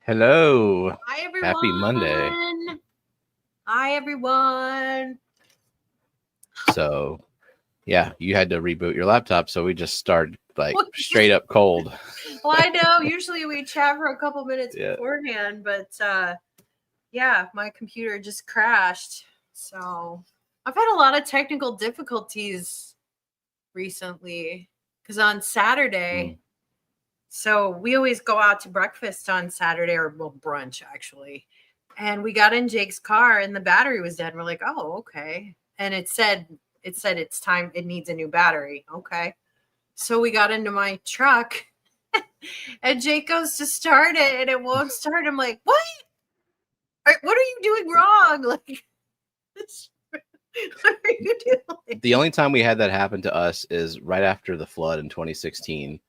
Hello. Hi, everyone. Happy Monday. Hi, everyone. So, yeah, you had to reboot your laptop, so we just started like straight up cold. Well, I know. Usually we chat for a couple minutes beforehand, but yeah, my computer just crashed. So I've had a lot of technical difficulties recently because on Saturday, so we always go out to breakfast on Saturday, or well, brunch actually. And we got in Jake's car and the battery was dead. And we're like, oh, okay. And it said it's time, it needs a new battery. Okay. So we got into my truck and Jake goes to start it and it won't start. I'm like, what? What are you doing wrong? Like, what are you doing? The only time we had that happen to us is right after the flood in 2016.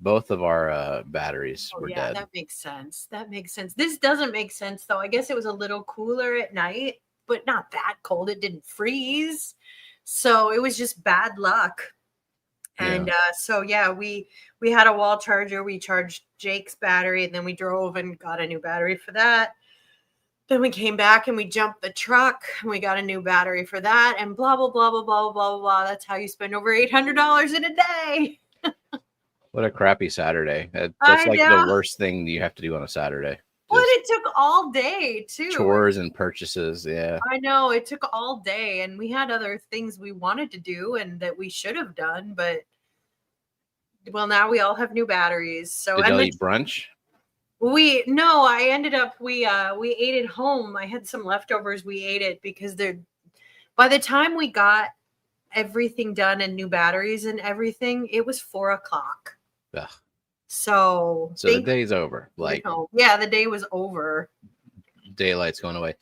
Both of our batteries were dead. That makes sense. That makes sense. This doesn't make sense, though. I guess it was a little cooler at night, but not that cold. It didn't freeze. So it was just bad luck. And so, yeah, we had a wall charger. We charged Jake's battery, and then we drove and got a new battery for that. Then we came back and we jumped the truck and we got a new battery for that, and blah, blah, blah, blah, blah, blah, blah, blah. That's how you spend over $800 in a day. What a crappy Saturday. That's like the worst thing you have to do on a Saturday. Well, it took all day, too. Chores and purchases, yeah. I know. It took all day, and we had other things we wanted to do and that we should have done, but, well, now we all have new batteries. So did y'all eat brunch? We ended up, we ate at home. I had some leftovers. We ate it because by the time we got everything done and new batteries and everything, it was 4 o'clock. Ugh. So the day's over. Like, yeah, the day was over. Daylight's going away.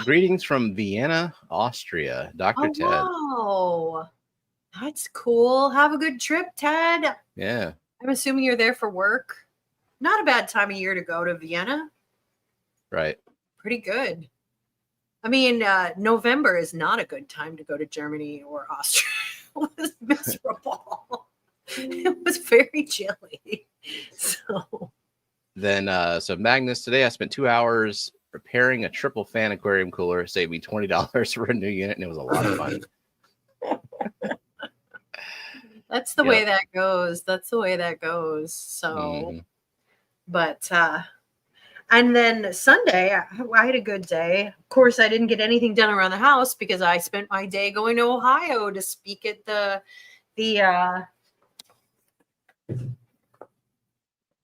Greetings from Vienna, Austria, Dr. Ted. Wow, that's cool. Have a good trip, Ted. Yeah. I'm assuming you're there for work. Not a bad time of year to go to Vienna. Right. Pretty good. I mean, November is not a good time to go to Germany or Austria. It was miserable. It was very chilly. So Magnus, today I spent 2 hours repairing a triple fan aquarium cooler. It saved me $20 for a new unit, and it was a lot of fun. That's the way that goes. That's the way that goes. So, but and then Sunday, I had a good day. Of course, I didn't get anything done around the house because I spent my day going to Ohio to speak at the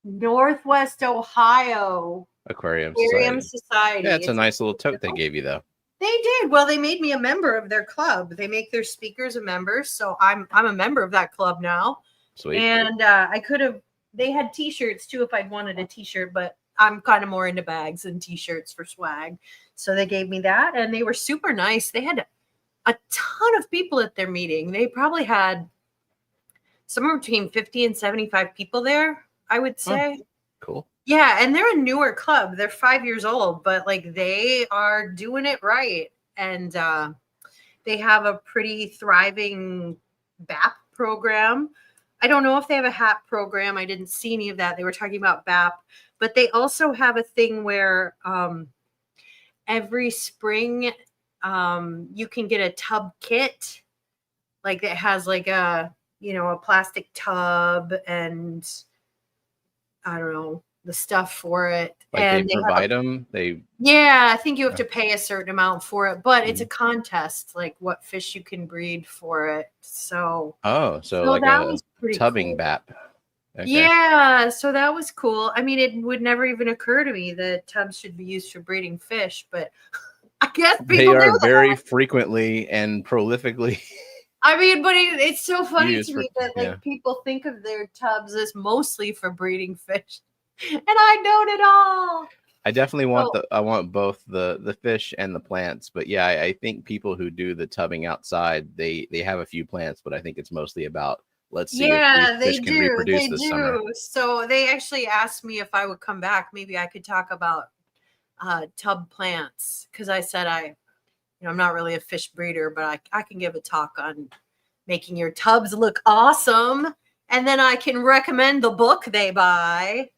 Northwest Ohio Aquarium Society. Yeah, it's a nice little tote they gave you, though. They did. Well, they made me a member of their club. They make their speakers a members, so I'm a member of that club now. Sweet. And they had T-shirts too if I'd wanted a T-shirt, but I'm kind of more into bags than T-shirts for swag. So they gave me that, and they were super nice. They had a ton of people at their meeting. They probably had somewhere between 50 and 75 people there, I would say. Oh, cool. Yeah, and they're a newer club. They're 5 years old, but like they are doing it right. And they have a pretty thriving BAP program. I don't know if they have a HAP program. I didn't see any of that. They were talking about BAP, but they also have a thing where every spring you can get a tub kit. Like it has like a plastic tub and I don't know, the stuff for it. Like and they provide them? I think you have to pay a certain amount for it, but it's a contest, like what fish you can breed for it. So like that a was pretty tubbing cool. BAP. Okay. Yeah, so that was cool. I mean, it would never even occur to me that tubs should be used for breeding fish, but I guess they are very frequently and prolifically. I mean, but it's so funny to me that people think of their tubs as mostly for breeding fish, and I don't at all. I definitely want I want both the fish and the plants, but yeah, I think people who do the tubbing outside, they have a few plants, but I think it's mostly about let's see if these fish can reproduce this summer. So they actually asked me if I would come back. Maybe I could talk about tub plants because I said I'm not really a fish breeder, but I can give a talk on making your tubs look awesome. And then I can recommend the book they buy.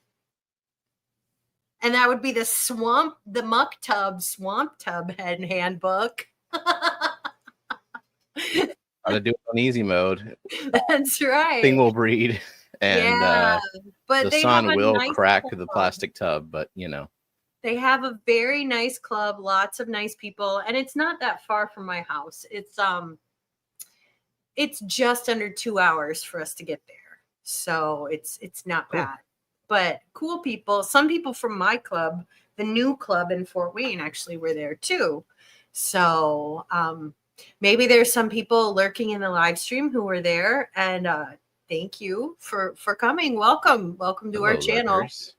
And that would be the muck tub, swamp tub handbook. Gotta do it on easy mode. That's right. Thing will breed, and but the sun will crack the plastic tub, but you know. They have a very nice club, lots of nice people, and it's not that far from my house. It's just under 2 hours for us to get there. So it's not cool. bad. But cool people, some people from my club, the new club in Fort Wayne, actually were there too. So maybe there's some people lurking in the live stream who were there, and thank you for coming. Welcome to our channel. Lurkers.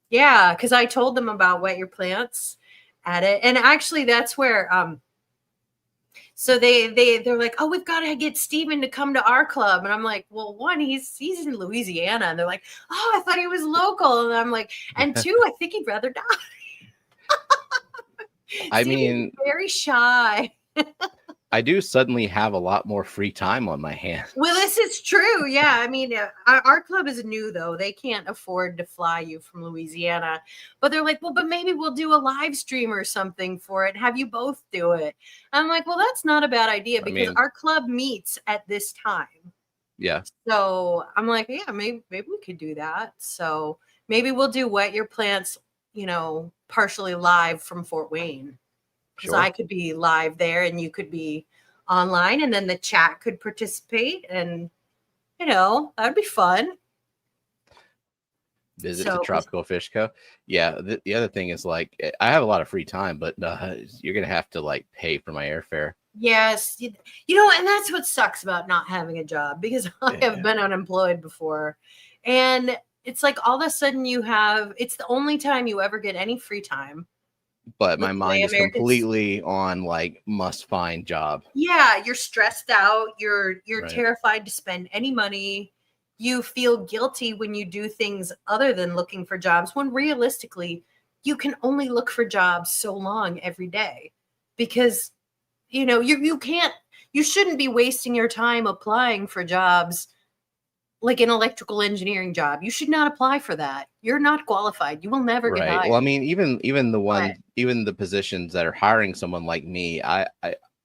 Yeah, because I told them about Wet Your Plants at it. And actually that's where so they're like, oh, we've got to get Stephen to come to our club. And I'm like, well, one, he's in Louisiana. And they're like, oh, I thought he was local. And I'm like, and two, I think he'd rather die. I mean, very shy. I do suddenly have a lot more free time on my hands. Well, this is true. Yeah. I mean, our club is new, though. They can't afford to fly you from Louisiana. But they're like, well, but maybe we'll do a live stream or something for it. Have you both do it. I'm like, well, that's not a bad idea because our club meets at this time. Yeah. So I'm like, yeah, maybe we could do that. So maybe we'll do Wet Your Plants, partially live from Fort Wayne. Because I could be live there and you could be online, and then the chat could participate, and that'd be fun. Visit the Tropical Fish Co. Yeah, the other thing is like I have a lot of free time, but you're gonna have to like pay for my airfare. Yes, and that's what sucks about not having a job, because I have been unemployed before, and it's like all of a sudden it's the only time you ever get any free time. But my mind is completely on like must find job. Yeah, you're stressed out. You're terrified to spend any money. You feel guilty when you do things other than looking for jobs, when realistically you can only look for jobs so long every day, because you shouldn't be wasting your time applying for jobs like an electrical engineering job. You should not apply for that. You're not qualified. You will never get hired. Well, I mean, even the positions that are hiring someone like me, I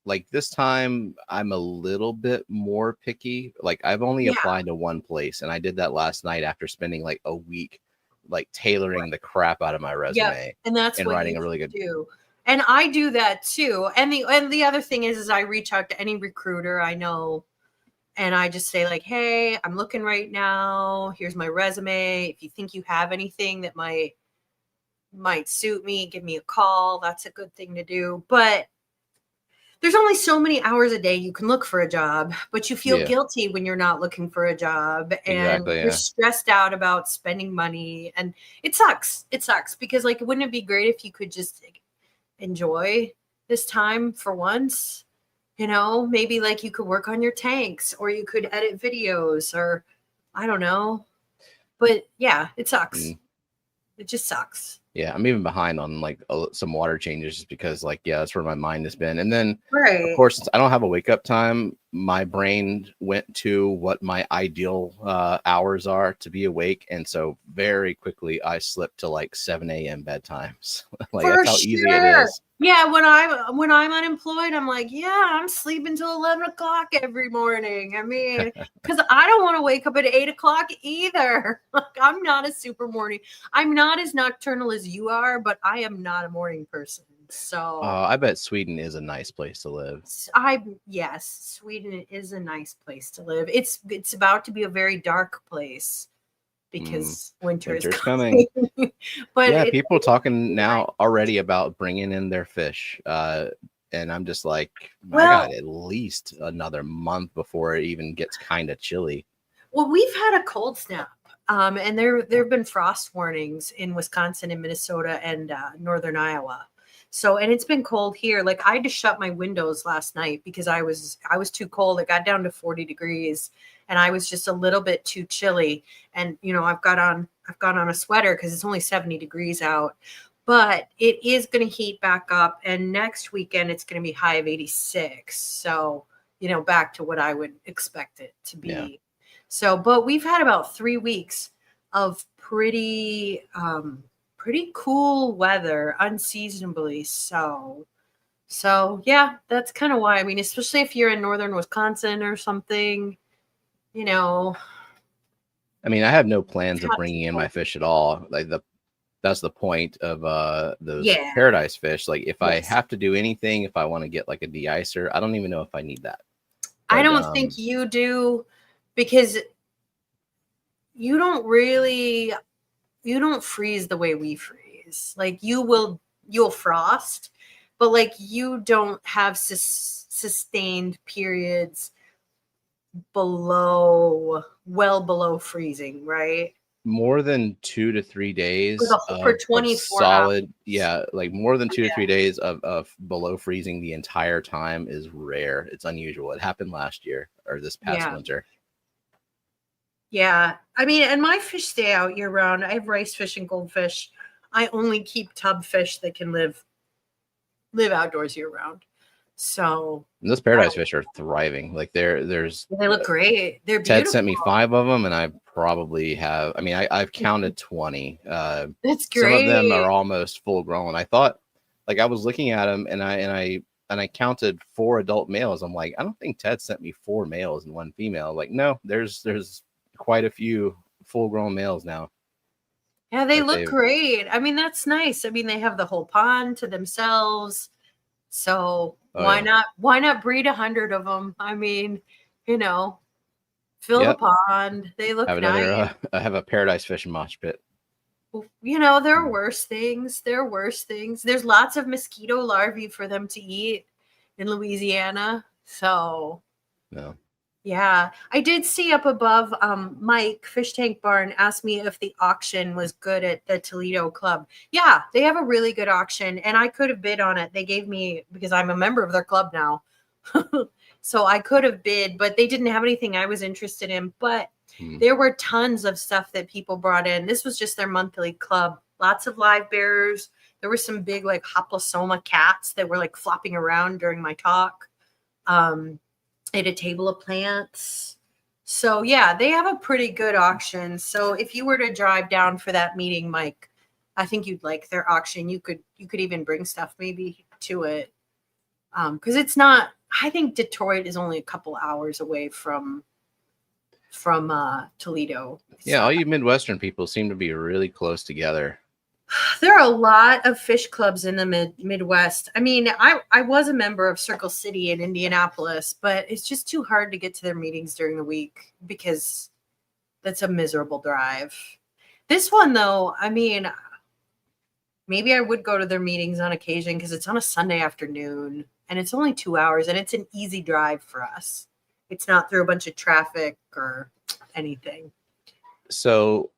like this time I'm a little bit more picky. Like I've only applied to one place, and I did that last night after spending like a week like tailoring the crap out of my resume. And that's what writing a really good do. And I do that too. And the other thing is I reach out to any recruiter I know. And I just say like, hey, I'm looking right now. Here's my resume. If you think you have anything that might suit me, give me a call. That's a good thing to do. But there's only so many hours a day you can look for a job, but you feel guilty when you're not looking for a job, and you're stressed out about spending money, and it sucks. It sucks because like, wouldn't it be great if you could just enjoy this time for once? Maybe like you could work on your tanks, or you could edit videos, or I don't know. But yeah, it sucks. It just sucks. Yeah, I'm even behind on like some water changes just because like, that's where my mind has been. And then of course, since I don't have a wake up time, my brain went to what my ideal hours are to be awake. And so very quickly I slipped to like 7 a.m. bedtimes. Like that's how easy it is. Yeah, when I'm unemployed, I'm like, I'm sleeping till 11 o'clock every morning. I mean, because I don't want to wake up at 8 o'clock either. Like, I'm not a super morning. I'm not as nocturnal as you are, but I am not a morning person. So I bet Sweden is a nice place to live. Yes, Sweden is a nice place to live. It's about to be a very dark place, because winter's coming. But people talking now already about bringing in their fish, and I'm just like, I got at least another month before it even gets kind of chilly. Well, we've had a cold snap, and there have been frost warnings in Wisconsin and Minnesota and northern Iowa. So, and it's been cold here. Like I had to shut my windows last night because I was too cold. It got down to 40 degrees. And I was just a little bit too chilly. And, I've got on a sweater because it's only 70 degrees out, but it is going to heat back up. And next weekend, it's going to be high of 86. So, back to what I would expect it to be. Yeah. So, but we've had about 3 weeks of pretty pretty cool weather, unseasonably so. So yeah, that's kind of why. I mean, especially if you're in northern Wisconsin or something, you know. I mean, I have no plans of bringing in my fish at all. Like that's the point of those paradise fish. Like if I have to do anything, if I want to get like a de-icer, I don't even know if I need that. But, I don't think you do, because you don't freeze the way we freeze. Like you'll frost, but like you don't have sustained periods well below freezing, right? More than 2 to 3 days for 24 solid hours. Yeah, like more than 2 to 3 days of below freezing the entire time is rare. It's unusual. It happened last year or this past winter. Yeah, I mean, and my fish stay out year round. I have rice fish and goldfish. I only keep tub fish that can live outdoors year round. So and those paradise fish are thriving. Like they look great. They're beautiful. Ted sent me 5 of them, and I probably have. I mean, I've counted 20. That's great. Some of them are almost full grown. I thought, like, I was looking at them, and I counted 4 adult males. I'm like, I don't think Ted sent me 4 males and 1 female. Like, no, there's quite a few full grown males now. Yeah, they look great. I mean, that's nice. I mean, they have the whole pond to themselves. So why not breed 100 of them? I mean, you know, fill the pond. They look nice. I have a paradise fish mosh pit. You know, there are worse things. There's lots of mosquito larvae for them to eat in Louisiana. So no. Yeah, I did see up above, Mike Fish Tank Barn asked me if the auction was good at the Toledo Club. Yeah, they have a really good auction, and I could have bid on it. They gave me, because I'm a member of their club now, so I could have bid, but they didn't have anything I was interested in. But there were tons of stuff that people brought in. This was just their monthly club. Lots of live bearers. There were some big, like, Hoplosoma cats that were, like, flopping around during my talk. At a table of plants. So yeah, they have a pretty good auction. So if you were to drive down for that meeting, Mike, I think you'd like their auction. You could even bring stuff maybe to it. Because it's not, I think Detroit is only a couple hours away from Toledo. Yeah, so all you Midwestern people seem to be really close together. There are a lot of fish clubs in the Midwest. I mean, I was a member of Circle City in Indianapolis, but it's just too hard to get to their meetings during the week because that's a miserable drive. This one, though, I mean, maybe I would go to their meetings on occasion because it's on a Sunday afternoon and it's only 2 hours and it's an easy drive for us. It's not through a bunch of traffic or anything. So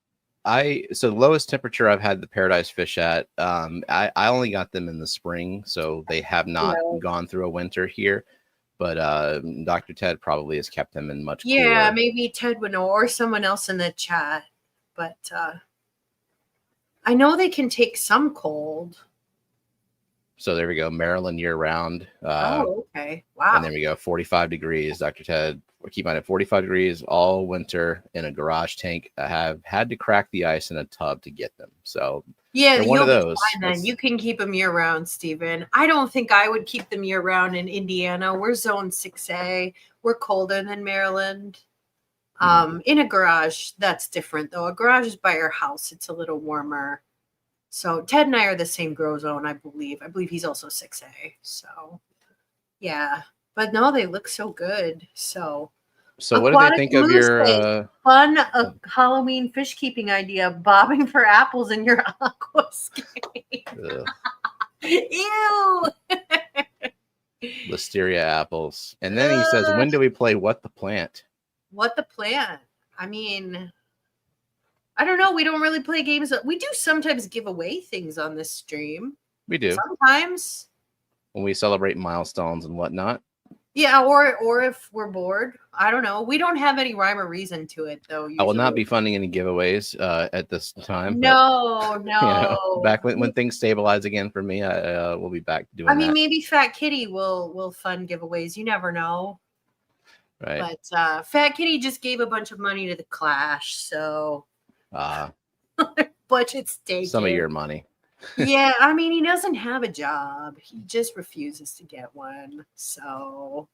the lowest temperature I've had the paradise fish at, I only got them in the spring, so they have not gone through a winter here. But Dr. Ted probably has kept them in much cooler. Yeah, maybe Ted would know, or someone else in the chat. But I know they can take some cold. So there we go, Maryland year round. Okay, wow. And there we go, 45 degrees. Dr. Ted, keep on at 45 degrees all winter in a garage tank. I have had to crack the ice in a tub to get them. So yeah, one of those. Then you can keep them year round, Stephen. I don't think I would keep them year round in Indiana. We're zone 6A. We're colder than Maryland. In a garage, that's different though. A garage is by our house. It's a little warmer. So Ted and I are the same grow zone, I believe. I believe he's also 6A. So yeah. But no, they look so good. So what do they think of your fun Halloween fish keeping idea? Bobbing for apples in your aquascape. Ew. Listeria apples. And then he says, when do we play What the Plant? What the Plant? I mean, I don't know. We don't really play games. We do sometimes give away things on this stream. We do. Sometimes. When we celebrate milestones and whatnot. Yeah, or if we're bored. I don't know. We don't have any rhyme or reason to it, though. Usually. I will not be funding any giveaways at this time. No. You know, back when things stabilize again for me, we'll be back doing that. I mean, maybe Fat Kitty will fund giveaways. You never know. Right. But Fat Kitty just gave a bunch of money to the Clash, so... budget's taken. Some of your money. Yeah, I mean, he doesn't have a job. He just refuses to get one. So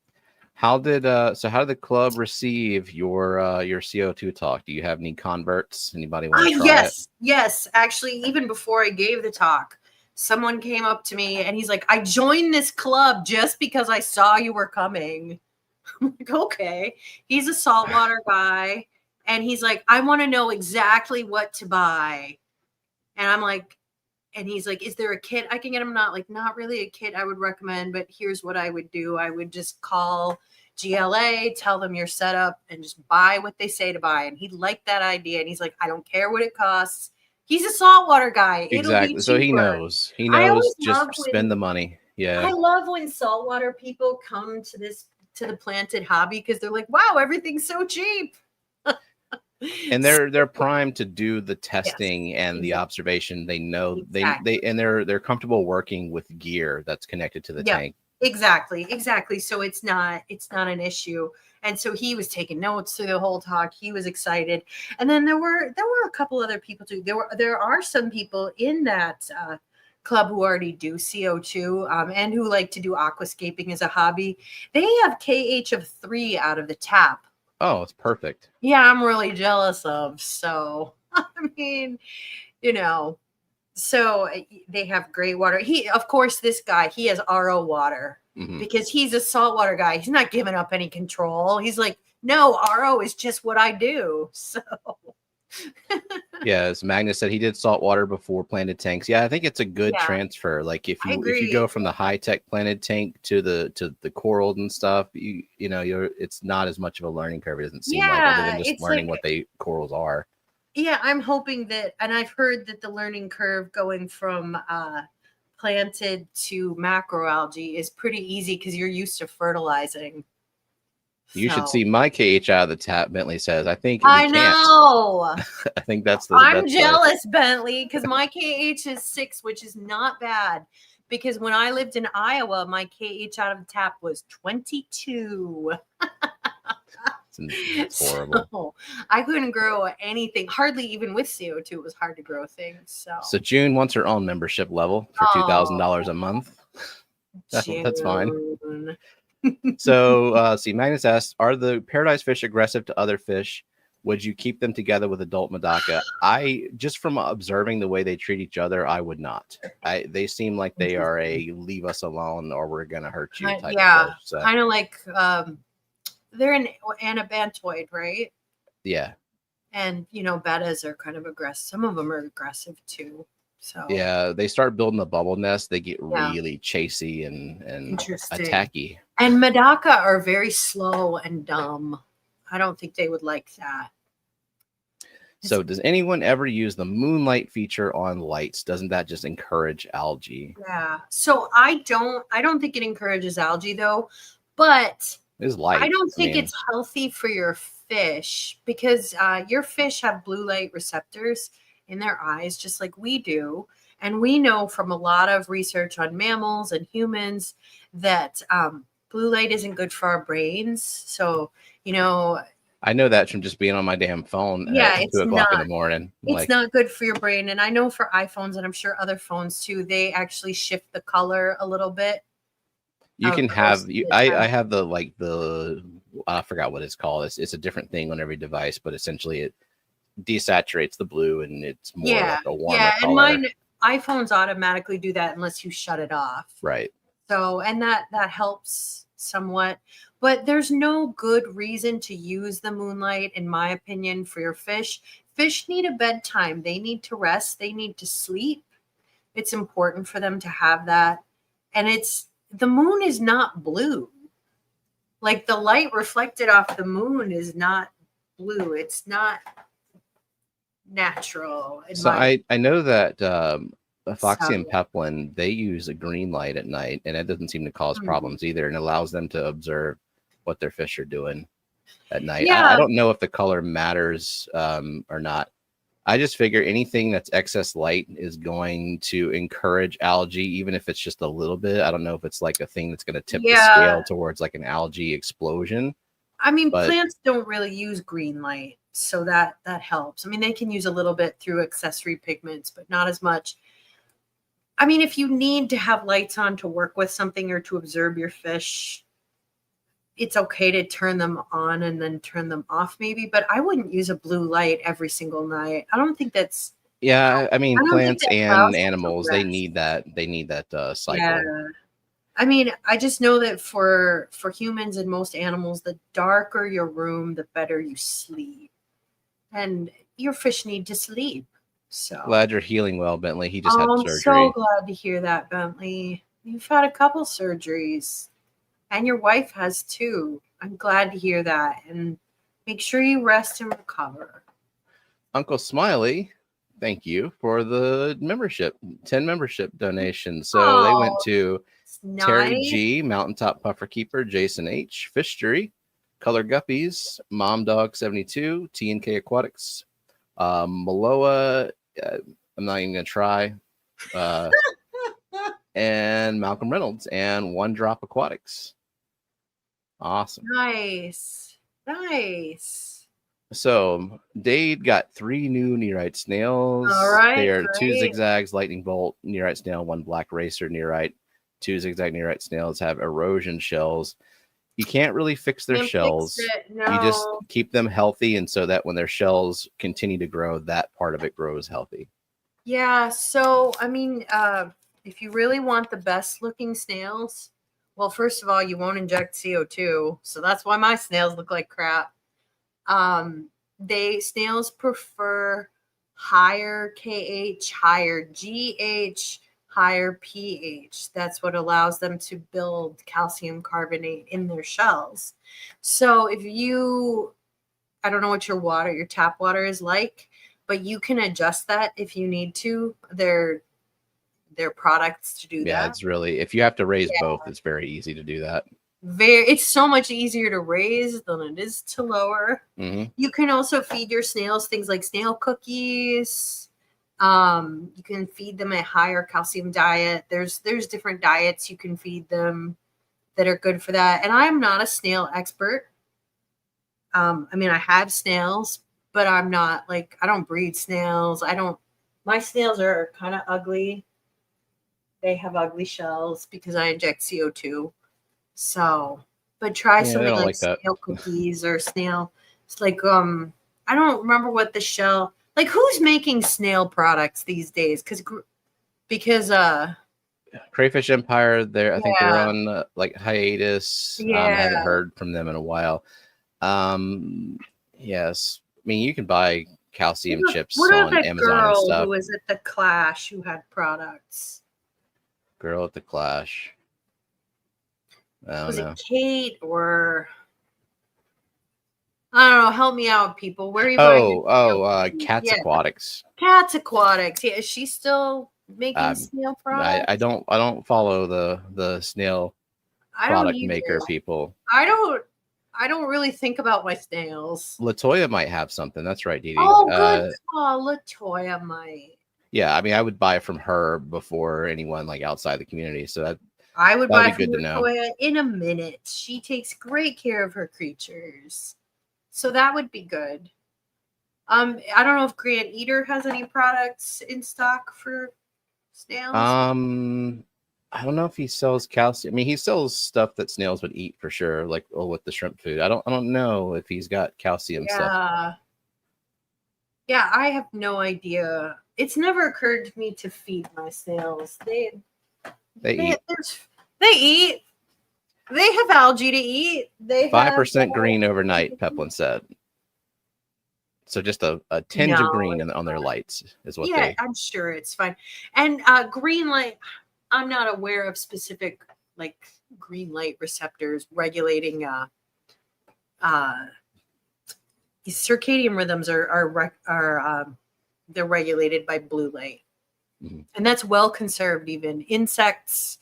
how did the club receive your CO2 talk? Do you have any converts? Anybody want to try it? Yes. Actually, even before I gave the talk, someone came up to me and he's like, I joined this club just because I saw you were coming. I'm like, okay. He's a saltwater guy. And he's like, I want to know exactly what to buy. And I'm like, and he's like, is there a kit I can get him? Not really a kit I would recommend, but here's what I would do. I would just call GLA, tell them your setup, and just buy what they say to buy. And he liked that idea. And he's like, I don't care what it costs. He's a saltwater guy. Exactly. So he knows. He knows. Just spend the money. Yeah. I love when saltwater people come to the planted hobby because they're like, wow, everything's so cheap. And they're primed to do the testing and the observation. They know they're comfortable working with gear that's connected to the tank. Exactly. So it's not an issue. And so he was taking notes through the whole talk. He was excited. And then there were a couple other people too. There are some people in that club who already do CO2 and who like to do aquascaping as a hobby. They have KH of 3 out of the tap. Oh, it's perfect. Yeah, I'm really jealous of. So, I mean, so they have great water. Of course, this guy, he has RO water because he's a saltwater guy. He's not giving up any control. He's like, no, RO is just what I do. So, yeah, as Magnus said, he did saltwater before planted tanks. Yeah, I think it's a good transfer. Like if you go from the high tech planted tank to the coral and stuff, it's not as much of a learning curve. It doesn't seem like, other than just learning what corals are. Yeah, I'm hoping that, and I've heard that the learning curve going from planted to macroalgae is pretty easy because you're used to fertilizing. You should see my KH out of the tap, Bentley says. I think I know. I think that's I'm jealous, Bentley, because my KH is 6, which is not bad. Because when I lived in Iowa, my KH out of the tap was 22. It's horrible. So I couldn't grow anything, hardly even with CO2. It was hard to grow things. So June wants her own membership level for $2,000 a month. That's fine. So, Magnus asks, are the paradise fish aggressive to other fish? Would you keep them together with adult Medaka? Just from observing the way they treat each other, I would not. They seem like they are a leave us alone or we're going to hurt you type of fish. So. Kind of like they're an anabantoid, right? Yeah. And, bettas are kind of aggressive. Some of them are aggressive too. So yeah, they start building a bubble nest. They get really chasey and attacky. And Medaka are very slow and dumb. I don't think they would like that. So does anyone ever use the moonlight feature on lights? Doesn't that just encourage algae? Yeah. So I don't think it encourages algae though, but it's light. I don't think it's healthy for your fish because your fish have blue light receptors in their eyes, just like we do. And we know from a lot of research on mammals and humans that blue light isn't good for our brains. So, I know that from just being on my damn phone at 2 o'clock in the morning. It's not good for your brain. And I know for iPhones, and I'm sure other phones too, they actually shift the color a little bit. You can have, I have I forgot what it's called. It's a different thing on every device, but essentially it desaturates the blue and it's more like a warmer color. And mine iPhones automatically do that unless you shut it off. Right. So, and that helps somewhat, but there's no good reason to use the moonlight, in my opinion, for your fish. Fish need a bedtime. They need to rest. They need to sleep. It's important for them to have that. And the moon is not blue. Like the light reflected off the moon is not blue. It's not natural. So I know that Foxy and Peplin, they use a green light at night, and it doesn't seem to cause problems either, and allows them to observe what their fish are doing at night. Yeah. I don't know if the color matters or not. I just figure anything that's excess light is going to encourage algae, even if it's just a little bit. I don't know if it's like a thing that's going to tip the scale towards like an algae explosion. I mean, plants don't really use green light. So that helps. I mean, they can use a little bit through accessory pigments, but not as much. I mean, if you need to have lights on to work with something or to observe your fish, it's okay to turn them on and then turn them off maybe, but I wouldn't use a blue light every single night. I don't think that's Yeah, I mean, plants and animals, they need that cycle. Yeah. I mean, I just know that for humans and most animals, the darker your room, the better you sleep. And your fish need to sleep. So glad you're healing well, Bentley. He just had surgery. I'm so glad to hear that, Bentley. You've had a couple surgeries. And your wife has too. I'm glad to hear that. And make sure you rest and recover. Uncle Smiley, thank you for the 10 membership donations. So they went to Terry G, Mountaintop Puffer Keeper, Jason H, Fishery, Color Guppies, Mom Dog 72, T&K Aquatics, Maloa, I'm not even going to try, and Malcolm Reynolds, and One Drop Aquatics. Awesome. Nice. So Dade got 3 new nearite snails. All right. They are 2 zigzags, lightning bolt, nearite snail, 1 black racer nearite. 2 zigzag nearite snails have erosion shells. You can't really fix their shells. No. You just keep them healthy, and so that when their shells continue to grow, that part of it grows healthy. Yeah. So I mean, if you really want the best looking snails, well, first of all, you won't inject CO2. So that's why my snails look like crap. Snails prefer higher KH, higher GH, higher pH. That's what allows them to build calcium carbonate in their shells. So if I don't know what your tap water is like, but you can adjust that if you need to. Their products to do that. Yeah, it's really, if you have to raise both, it's very easy to do that. It's so much easier to raise than it is to lower. Mm-hmm. You can also feed your snails things like snail cookies. You can feed them a higher calcium diet. There's different diets you can feed them that are good for that. And I'm not a snail expert. I mean, I have snails, but I'm not I don't breed snails. My snails are kind of ugly. They have ugly shells because I inject CO2. So, but try something like snail cookies or snail. It's like, I don't remember what the shell, who's making snail products these days? Because Crayfish Empire, I think they're on hiatus. I haven't heard from them in a while. Yes. I mean, you can buy calcium chips on Amazon and stuff. Who was at the Clash who had products? Girl at the Clash. I don't know. Was it Kate or I don't know? Help me out, people. Where are you? Cats Aquatics. Cats Aquatics. Yeah, is she still making snail products? I don't follow the snail product maker people. I don't really think about my snails. Latoya might have something. That's right, Dee Dee. Oh, good. Latoya might. Yeah, I mean, I would buy from her before anyone outside the community. So I would buy from Latoya in a minute. She takes great care of her creatures, so that would be good. I don't know if Grant Eater has any products in stock for snails. I don't know if he sells calcium. I mean, he sells stuff that snails would eat for sure, with the shrimp food. I don't know if he's got calcium stuff. Yeah, I have no idea. It's never occurred to me to feed my snails. They eat. They eat. They have algae to eat. They 5% green overnight, Peplin said. So just a tinge of green on their lights is what they... I'm sure it's fine. And green light, I'm not aware of specific green light receptors regulating circadian rhythms are they're regulated by blue light. Mm-hmm. And that's well conserved. Even insects,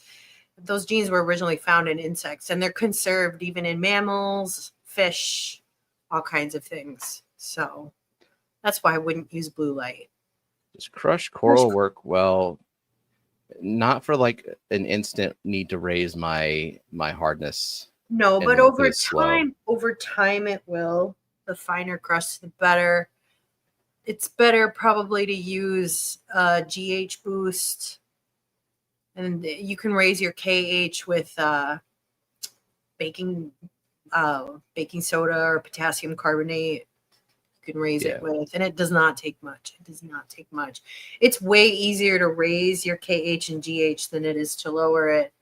those genes were originally found in insects, and they're conserved even in mammals, fish, all kinds of things. So that's why I wouldn't use blue light. Does crushed coral work well? Not for an instant need to raise my hardness. No, but over time it will. finer crust, the better. It's better probably to use GH boost, and you can raise your KH with baking soda or potassium carbonate. You can raise it with, and it does not take much. It does not take much. It's way easier to raise your KH and GH than it is to lower it.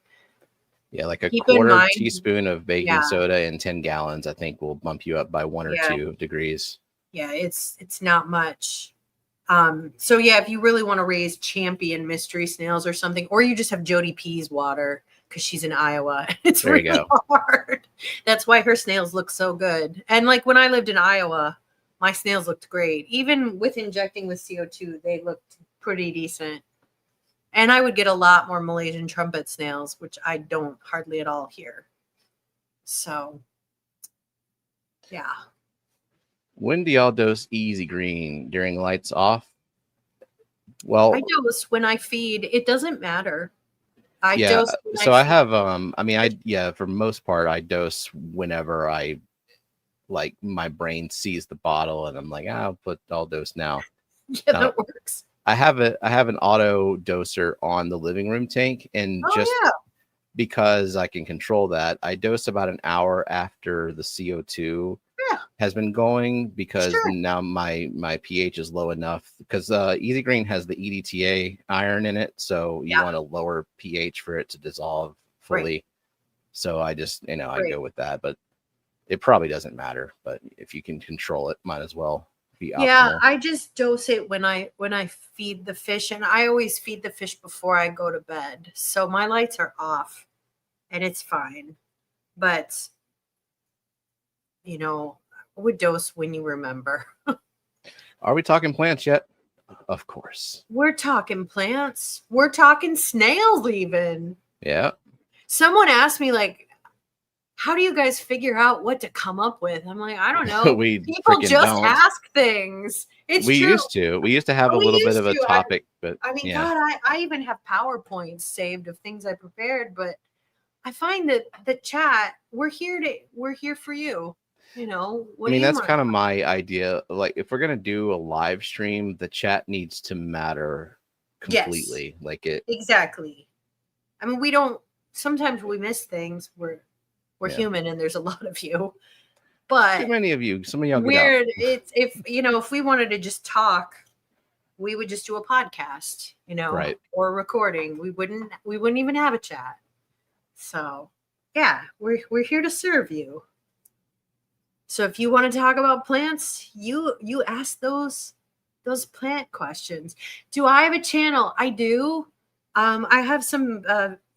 Yeah, like a quarter teaspoon of baking soda in 10 gallons, I think will bump you up by 1 or 2 degrees. Yeah, it's not much. So yeah, if you really want to raise champion mystery snails or something, or you just have Jody P's water because she's in Iowa. It's really hard. That's why her snails look so good. And like when I lived in Iowa, my snails looked great. Even with injecting with CO2, they looked pretty decent. And I would get a lot more Malaysian trumpet snails, which I don't hardly at all here. So, yeah. When do y'all dose Easy Green? During lights off? Well, I dose when I feed. It doesn't matter. I have for most part I dose whenever I like my brain sees the bottle and I'm like, I'll dose now. Yeah, that works. I have an auto doser on the living room tank, and because I can control that, I dose about an hour after the CO2 has been going, because now my pH is low enough, because Easy Green has the EDTA iron in it, so you want a lower pH for it to dissolve fully. So I just I go with that, but it probably doesn't matter. But if you can control it, might as well be optimal. Yeah, I just dose it when I feed the fish, and I always feed the fish before I go to bed, so my lights are off and it's fine. But I would dose when you remember. Are we talking plants yet? Of course. We're talking plants. We're talking snails even. Yeah. Someone asked me, like, how do you guys figure out what to come up with? I'm like, I don't know. People just ask things. It's true. We used to have a little bit of a topic, but I mean, God, I even have PowerPoints saved of things I prepared, but I find that the chat, we're here for you. That's kind of my idea. Like, if we're gonna do a live stream, the chat needs to matter completely. Yes, like it exactly. I mean, sometimes we miss things. We're human, and there's a lot of you. But too many of you. Some of y'all weird. It's if we wanted to just talk, we would just do a podcast, or a recording. We wouldn't even have a chat. So yeah, we're here to serve you. So if you want to talk about plants, you ask those plant questions. Do I have a channel? I do. I have some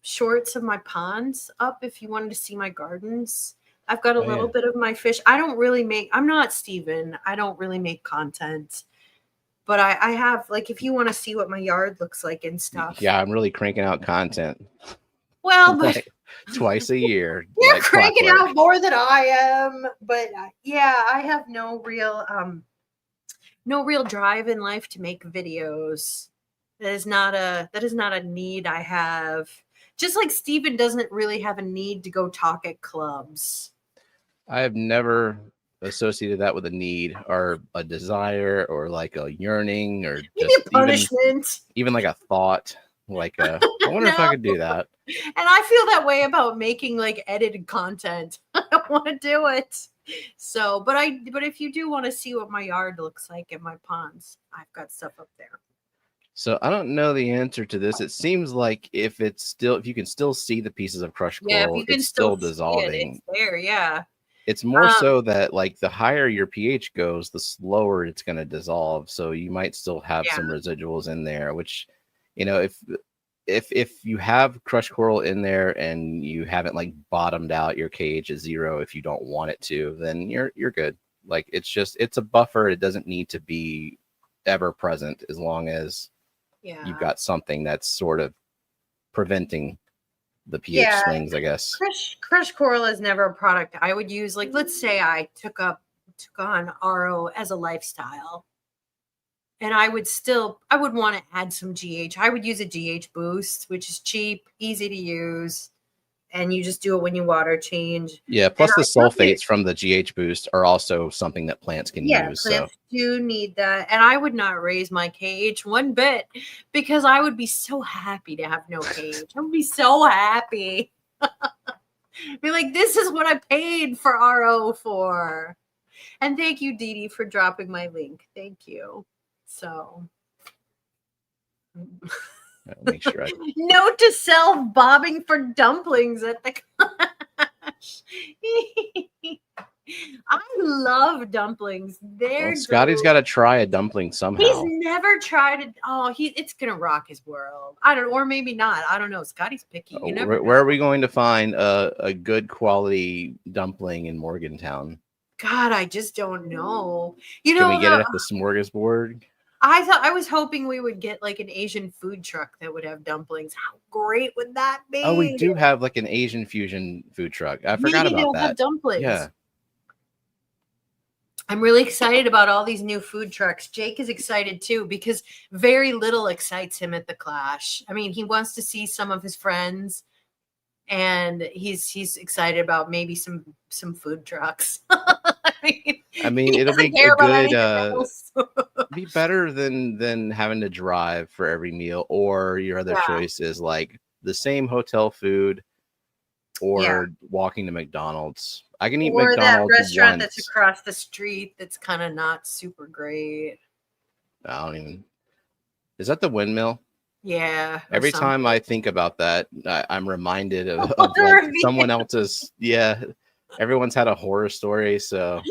shorts of my ponds up if you wanted to see my gardens. I've got a little bit of my fish. I'm not Stephen. I don't really make content. But I have, like, if you want to see what my yard looks like and stuff. Yeah, I'm really cranking out content. Well, but twice a year. You're cranking out more than I am, but I have no real drive in life to make videos. That is not a need I have. Just like Stephen doesn't really have a need to go talk at clubs. I have never associated that with a need or a desire or like a yearning or maybe just a punishment. Even like a thought. Like I wonder if I could do that. And I feel that way about making like edited content. I don't want to do it. So, but if you do want to see what my yard looks like in my ponds, I've got stuff up there. So I don't know the answer to this. It seems like if you can still see the pieces of crushed coral, it's still dissolving. It's there, yeah. It's more so that like the higher your pH goes, the slower it's going to dissolve. So you might still have some residuals in there, which, if you have crushed coral in there and you haven't like bottomed out your KH is 0 if you don't want it to, then you're good. Like it's a buffer. It doesn't need to be ever present as long as you've got something that's sort of preventing the pH swings, I guess. Crushed coral is never a product I would use. Like, let's say I took on RO as a lifestyle. And I would want to add some GH. I would use a GH boost, which is cheap, easy to use, and you just do it when you water change. Yeah, plus the sulfates from the GH boost are also something that plants can use. Plants do need that. And I would not raise my cage one bit because I would be so happy to have no cage. I would be so happy. Be like, this is what I paid for RO for. And thank you, Dee Dee, for dropping my link. Thank you. So make sure note to self, bobbing for dumplings at the clash. I love dumplings. Scotty's got to try a dumpling somehow. He's never tried it. Oh, it's gonna rock his world. I don't, or maybe not. I don't know. Scotty's picky. You never know. Where are we going to find a good quality dumpling in Morgantown? God, I just don't know. Can we get it at the smorgasbord? I was hoping we would get like an Asian food truck that would have dumplings. How great would that be? Oh, we do have like an Asian fusion food truck. I forgot about that. Have dumplings. Yeah. I'm really excited about all these new food trucks. Jake is excited too because very little excites him at the Clash. I mean, he wants to see some of his friends, and he's excited about maybe some food trucks. I mean, it'll be a good. Be better than having to drive for every meal, or your other choice is like the same hotel food, or walking to McDonald's. I can eat McDonald's that restaurant that's across the street that's kind of not super great. I don't even. Is that the windmill? Yeah. Every time I think about that, I'm reminded of like someone else's. Yeah, everyone's had a horror story, so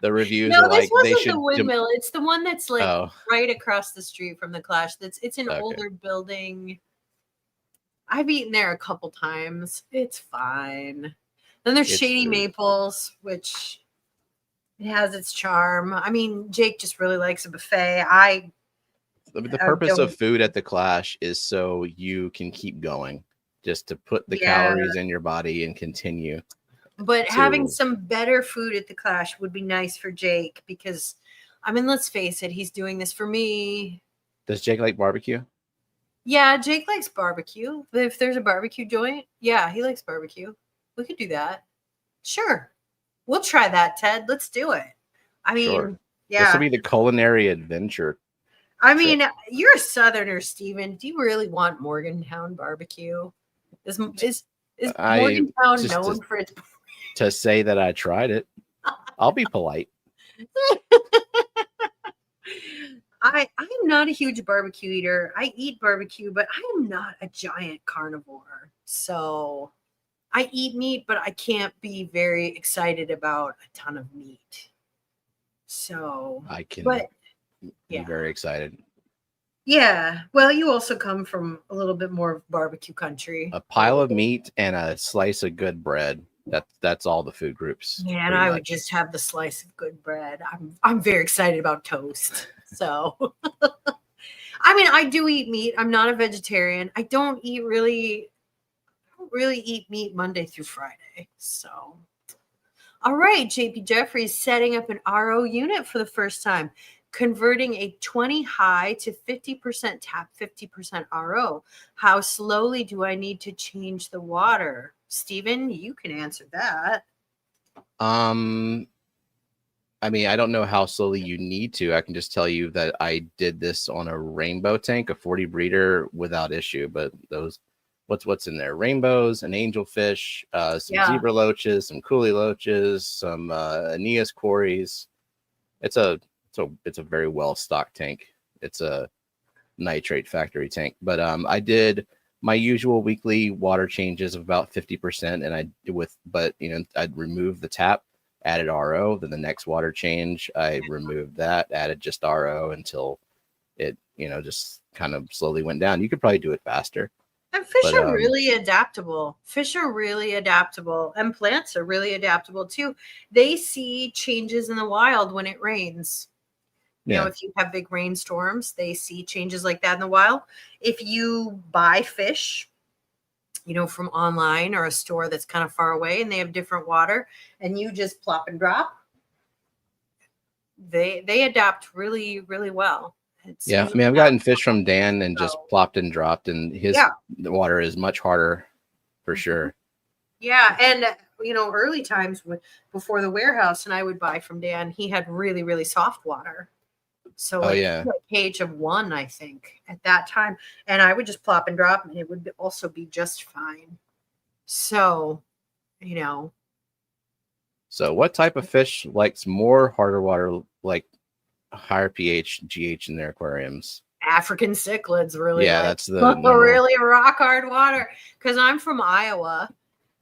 the reviews are like they should. The windmill. It's the one that's like right across the street from the Clash. It's an older building. I've eaten there a couple times. It's fine. Then there's Shady Maples, which it has its charm. I mean, Jake just really likes a buffet. The purpose of food at the Clash is so you can keep going, just to put the calories in your body and continue. But having some better food at the Clash would be nice for Jake because, I mean, let's face it, he's doing this for me. Does Jake like barbecue? Yeah, Jake likes barbecue. If there's a barbecue joint, he likes barbecue. We could do that. Sure. We'll try that, Ted. Let's do it. I mean, This will be the culinary adventure. I mean, you're a Southerner, Stephen. Do you really want Morgantown barbecue? Is Morgantown known for its... To say that I tried it. I'll be polite. I'm not a huge barbecue eater. I eat barbecue, but I am not a giant carnivore. So I eat meat, but I can't be very excited about a ton of meat. So I can be very excited. Yeah. Well, you also come from a little bit more of barbecue country. A pile of meat and a slice of good bread. That's all the food groups. Yeah, and I would just have the slice of good bread. I'm very excited about toast. So I mean, I do eat meat. I'm not a vegetarian. I don't really eat meat Monday through Friday. So all right, JP Jeffries setting up an RO unit for the first time, converting a 20 high to 50% tap, 50% RO. How slowly do I need to change the water? Stephen, you can answer that. I mean, I don't know how slowly you need to. I can just tell you that I did this on a rainbow tank, a 40 breeder without issue. But those, what's in there? Rainbows, an angelfish, some zebra loaches, some coolie loaches, some Aeneas quarries. It's a very well stocked tank. It's a nitrate factory tank. But I did my usual weekly water changes of about 50%, and I'd remove the tap, added RO. Then the next water change, I removed that, added just RO until it, just kind of slowly went down. You could probably do it faster. And fish are really adaptable. Fish are really adaptable, and plants are really adaptable too. They see changes in the wild when it rains. You know, if you have big rainstorms, they see changes like that in the wild. If you buy fish, from online or a store that's kind of far away and they have different water and you just plop and drop, they adapt really, really well. I mean, I've gotten fish from Dan and just plopped and dropped, and his water is much harder for sure. Yeah, and early times before the warehouse, and I would buy from Dan. He had really, really soft water. So a pH of 1, I think, at that time, and I would just plop and drop, and it would also be just fine. So, So, what type of fish likes more harder water, like higher pH, GH in their aquariums? African cichlids really that's the really rock hard water, because I'm from Iowa.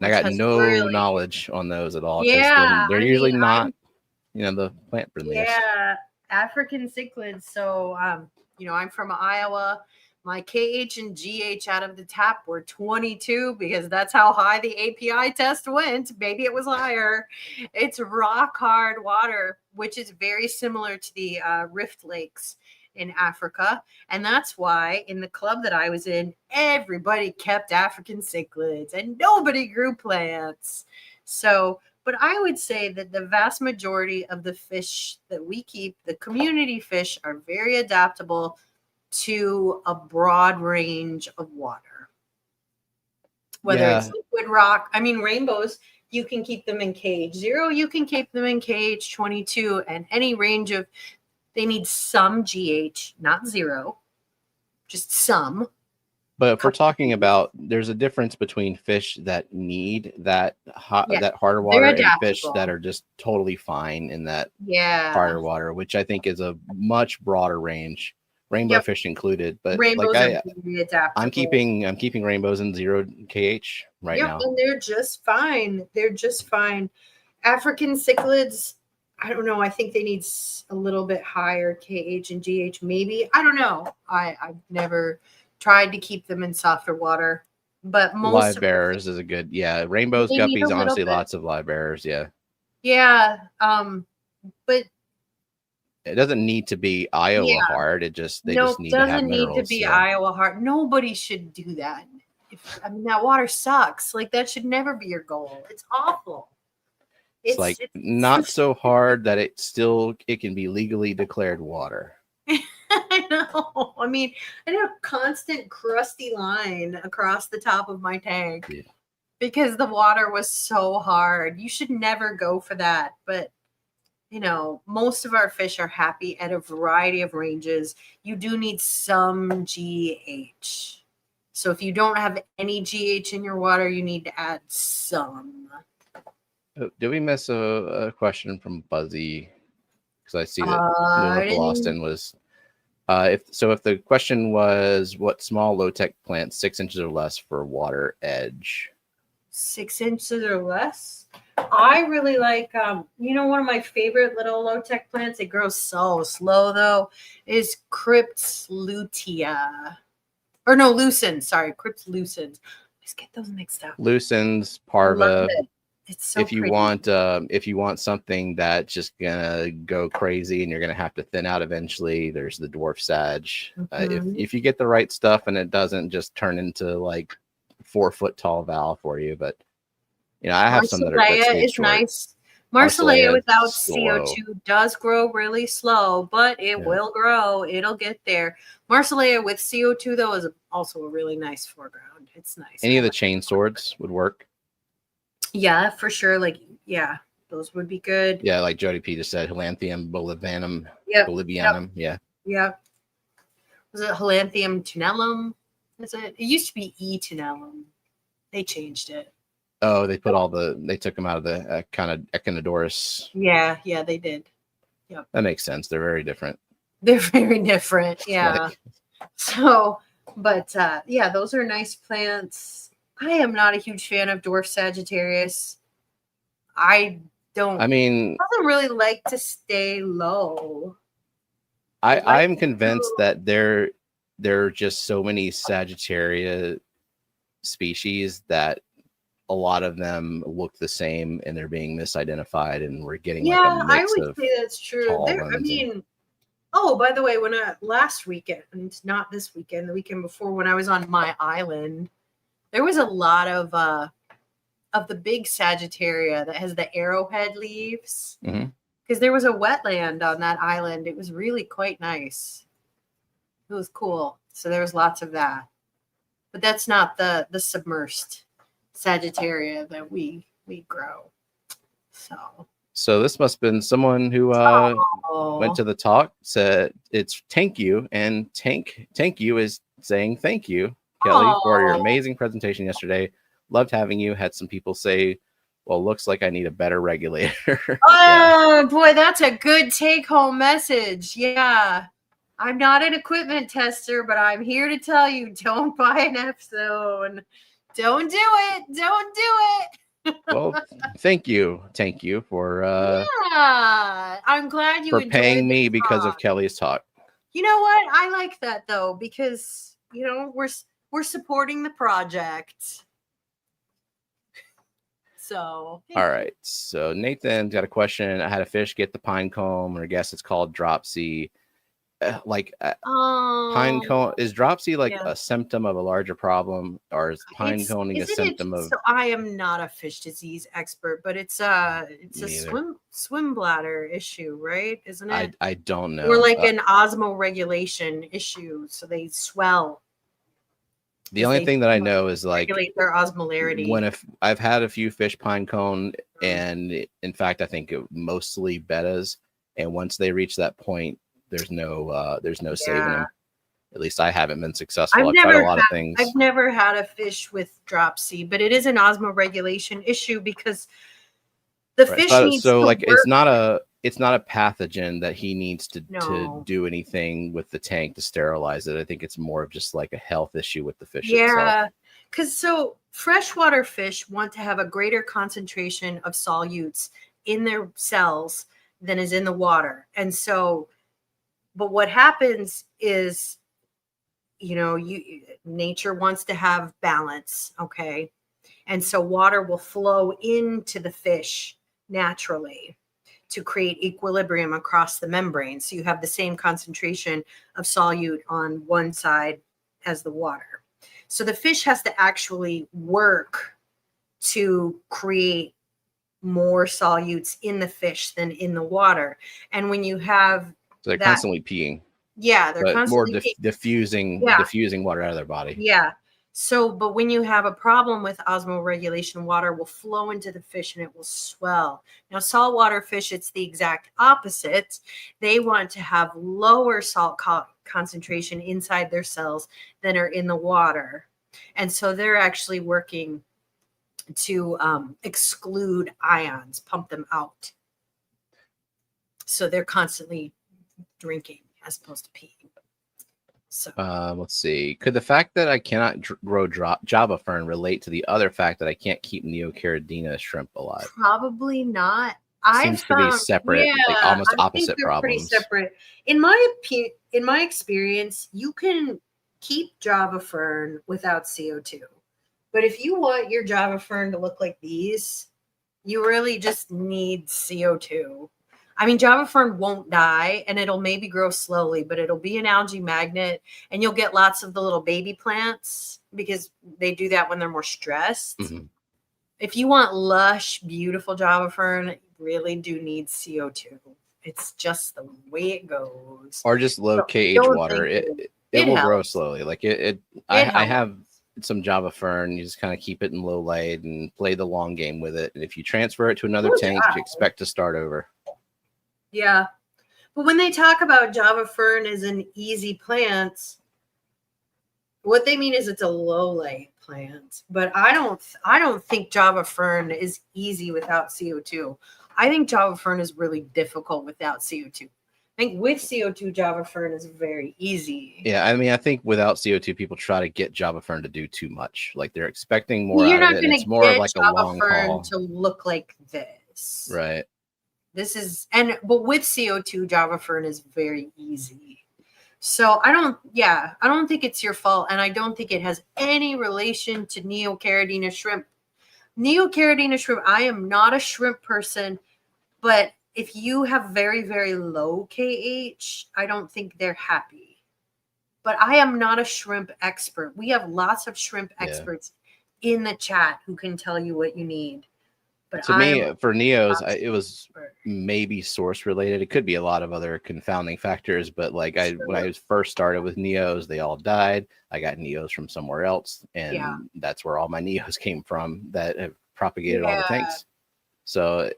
I got no knowledge on those at all. Yeah, they're usually not, the plant friendliest. Yeah, African cichlids. So, I'm from Iowa. My KH and GH out of the tap were 22 because that's how high the API test went. Maybe it was higher. It's rock hard water, which is very similar to the rift lakes in Africa. And that's why in the club that I was in, everybody kept African cichlids and nobody grew plants. So, but I would say that the vast majority of the fish that we keep, the community fish, are very adaptable to a broad range of water. Whether it's liquid rock, rainbows, you can keep them in KH 0, you can keep them in KH 22, and any range of, they need some GH, not 0, just some. But if we're talking about, there's a difference between fish that need that harder water and fish that are just totally fine in that harder water, which I think is a much broader range, rainbow fish included. But rainbows are very adaptable. I'm keeping rainbows in 0 KH right now, and they're just fine. They're just fine. African cichlids, I don't know. I think they need a little bit higher KH and GH, maybe. I don't know. I've never tried to keep them in softer water, but most live bearers is a good rainbows, guppies, honestly lots of live bearers. But it doesn't need to be Iowa hard. It just they just need to have minerals. Need to be Iowa hard. Nobody should do that. That water sucks. Like, that should never be your goal. It's awful. It's not so hard that it can be legally declared water. I know. I had a constant crusty line across the top of my tank because the water was so hard. You should never go for that. But, most of our fish are happy at a variety of ranges. You do need some GH. So if you don't have any GH in your water, you need to add some. Did we miss a question from Buzzy? Because I see that Boston was... if the question was, what small low-tech plants 6 inches or less for water edge? 6 inches or less? I really like, one of my favorite little low-tech plants, it grows so slow though, is Crypts lutea. Or no, lucens. Sorry, Crypts lucens. I just get those mixed up. Lucens, parva. It's so if you want something that's just gonna go crazy and you're gonna have to thin out eventually, there's the dwarf sag. If you get the right stuff and it doesn't just turn into like 4 foot tall valve for you, but I have some that is nice. Marsilea without CO2 does grow really slow, but it will grow. It'll get there. Marsilea with CO2 though is also a really nice foreground. It's nice. Any of the chain swords would work. Yeah, for sure. Those would be good. Yeah, like Jody P just said, Halanthium bolivianum. Bolivianum. Yep. Yeah. Was it Halanthium tunellum? Is it? It used to be E tunellum. They changed it. Oh, they took them out of the kind of Echinodorus. Yeah, they did. Yep. That makes sense. They're very different. They're very different. Yeah. So, but those are nice plants. I am not a huge fan of dwarf Sagittarius. It doesn't really like to stay low. I'm convinced that there are just so many Sagittaria species that a lot of them look the same and they're being misidentified, and we're getting I would say that's true. By the way, last weekend, not this weekend, the weekend before, when I was on my island, there was a lot of the big Sagittaria that has the arrowhead leaves, because there was a wetland on that island. It was really quite nice. It was cool. So there was lots of that, but that's not the submersed Sagittaria that we grow. So this must have been someone who went to the talk, said it's Tank You, and Tank You is saying thank you, Kelley, for your amazing presentation yesterday. Loved having you. Had some people say, well, looks like I need a better regulator. Oh, boy, that's a good take-home message. Yeah. I'm not an equipment tester, but I'm here to tell you, don't buy an F-Zone. Don't do it. Don't do it. Well, thank you, for I'm glad you for enjoyed paying me the because talk. of Kelley's talk. You know what? I like that though, because we're supporting the project. So all right. So Nathan's got a question. I had a fish get the pine cone, or I guess it's called dropsy. Pine cone, is dropsy like a symptom of a larger problem, or is pine coning a symptom of? So I am not a fish disease expert, but it's a swim bladder issue, right? Isn't it? I don't know. Or like an osmoregulation issue, so they swell. The only thing that I know is like regulate their osmolarity. I've had a few fish pine cone, and in fact, I think mostly bettas, and once they reach that point, there's no saving them. At least I haven't been successful. I've tried a lot of things. I've never had a fish with dropsy, but it is an osmoregulation issue because the fish needs to work. It's not a pathogen that he needs to do anything with the tank to sterilize it. I think it's more of just like a health issue with the fish itself. Yeah, because so freshwater fish want to have a greater concentration of solutes in their cells than is in the water. And so, but what happens is, nature wants to have balance, okay? And so water will flow into the fish naturally to create equilibrium across the membrane. So you have the same concentration of solute on one side as the water. So the fish has to actually work to create more solutes in the fish than in the water. And when you have so they're constantly peeing. Yeah, they're constantly more diffusing water out of their body. Yeah. So, but when you have a problem with osmoregulation, water will flow into the fish and it will swell. Now, saltwater fish, it's the exact opposite. They want to have lower salt concentration inside their cells than are in the water. And so they're actually working to exclude ions, pump them out. So they're constantly drinking as opposed to peeing. So let's see. Could the fact that I cannot grow Java fern relate to the other fact that I can't keep Neocaridina shrimp alive? Probably not. Seems to be separate, like almost opposite problems. Pretty separate. In my experience, you can keep Java fern without CO2. But if you want your Java fern to look like these, you really just need CO2. I mean, Java fern won't die and it'll maybe grow slowly, but it'll be an algae magnet and you'll get lots of the little baby plants because they do that when they're more stressed. Mm-hmm. If you want lush, beautiful Java fern, you really do need CO2. It's just the way it goes. Or just low pH water. It will grow slowly. Like I have some Java fern. You just kind of keep it in low light and play the long game with it. And if you transfer it to another tank, you expect to start over. Yeah. But when they talk about Java fern as an easy plant, what they mean is it's a low light plant. But I don't think Java fern is easy without CO2. I think Java fern is really difficult without CO2. I think with CO2, Java fern is very easy. Yeah, I mean, I think without CO2, people try to get Java fern to do too much. Like they're expecting more out of it. It's more of like a long haul to look like this. Right. But with CO2, Java fern is very easy. So I don't think it's your fault. And I don't think it has any relation to Neocaridina shrimp. Neocaridina shrimp, I am not a shrimp person, but if you have very, very low KH, I don't think they're happy. But I am not a shrimp expert. We have lots of shrimp experts in the chat who can tell you what you need. But to me, for Neos, it was maybe source related. It could be a lot of other confounding factors, but like when I first started with Neos, they all died. I got Neos from somewhere else, and that's where all my Neos came from that have propagated all the tanks. So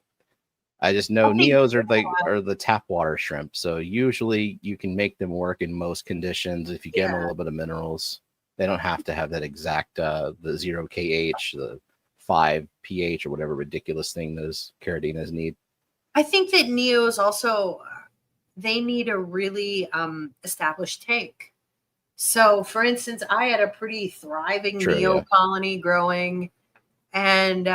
I just know Neos are the tap water shrimp. So usually you can make them work in most conditions if you give them a little bit of minerals. They don't have to have that exact the 0 kh, the 5 pH or whatever ridiculous thing those Caradinas need. I think that Neos also, they need a really established tank. So for instance, I had a pretty thriving Neo colony growing, and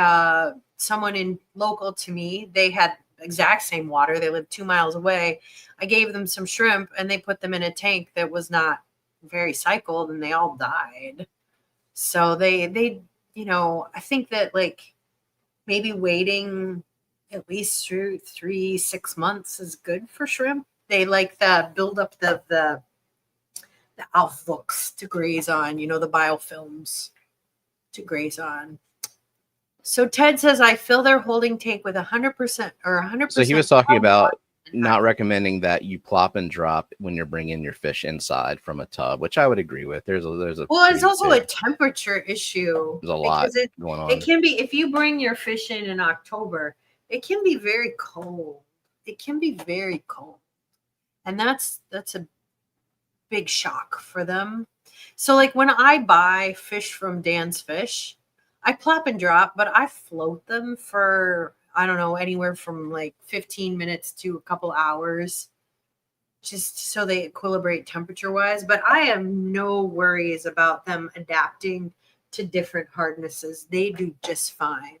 someone local to me, they had exact same water. They lived 2 miles away. I gave them some shrimp and they put them in a tank that was not very cycled, and they all died. So they I think that like maybe waiting at least through 3-6 months is good for shrimp. They like the build up the alflux to graze on, the biofilms to graze on. So Ted says, I fill their holding tank with 100% or 100%. So he was talking about not recommending that you plop and drop when you're bringing your fish inside from a tub, which I would agree with. There's a well, it's also a temperature issue. There's a lot going on. It can be, if you bring your fish in October, it can be very cold. It can be very cold, and that's a big shock for them. So like when I buy fish from Dan's Fish, I plop and drop, but I float them for, I don't know, anywhere from like 15 minutes to a couple hours, just so they equilibrate temperature wise. But I have no worries about them adapting to different hardnesses. They do just fine.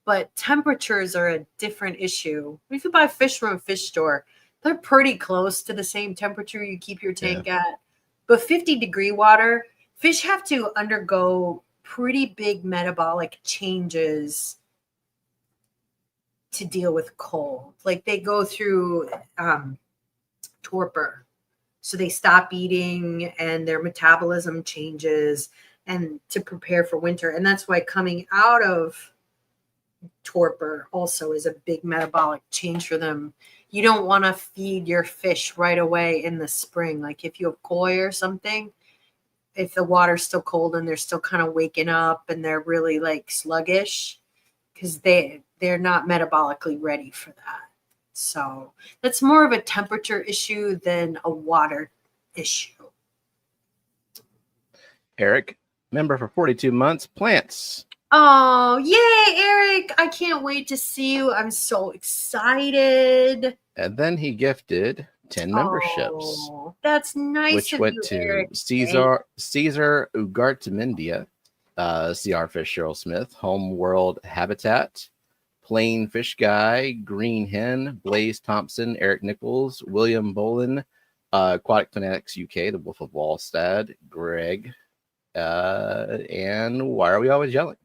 But temperatures are a different issue. If you buy fish from a fish store, they're pretty close to the same temperature you keep your tank at. But 50-degree water, fish have to undergo pretty big metabolic changes to deal with cold. Like they go through torpor. So they stop eating and their metabolism changes and to prepare for winter. And that's why coming out of torpor also is a big metabolic change for them. You don't want to feed your fish right away in the spring. Like if you have koi or something, if the water's still cold and they're still kind of waking up and they're really like sluggish, because they're not metabolically ready for that. So that's more of a temperature issue than a water issue. Eric, member for 42 months, plants. Oh, yay, Eric. I can't wait to see you. I'm so excited. And then he gifted 10 memberships. Oh, that's nice. Which went to Eric. Caesar Ugartemindia, CR Fish Cheryl Smith, Home World Habitat, Plain Fish Guy, Green Hen, Blaze Thompson, Eric Nichols, William Bolin, Aquatic Fanatics UK, the Wolf of Wallstad, Greg, and Why Are We Always Yelling?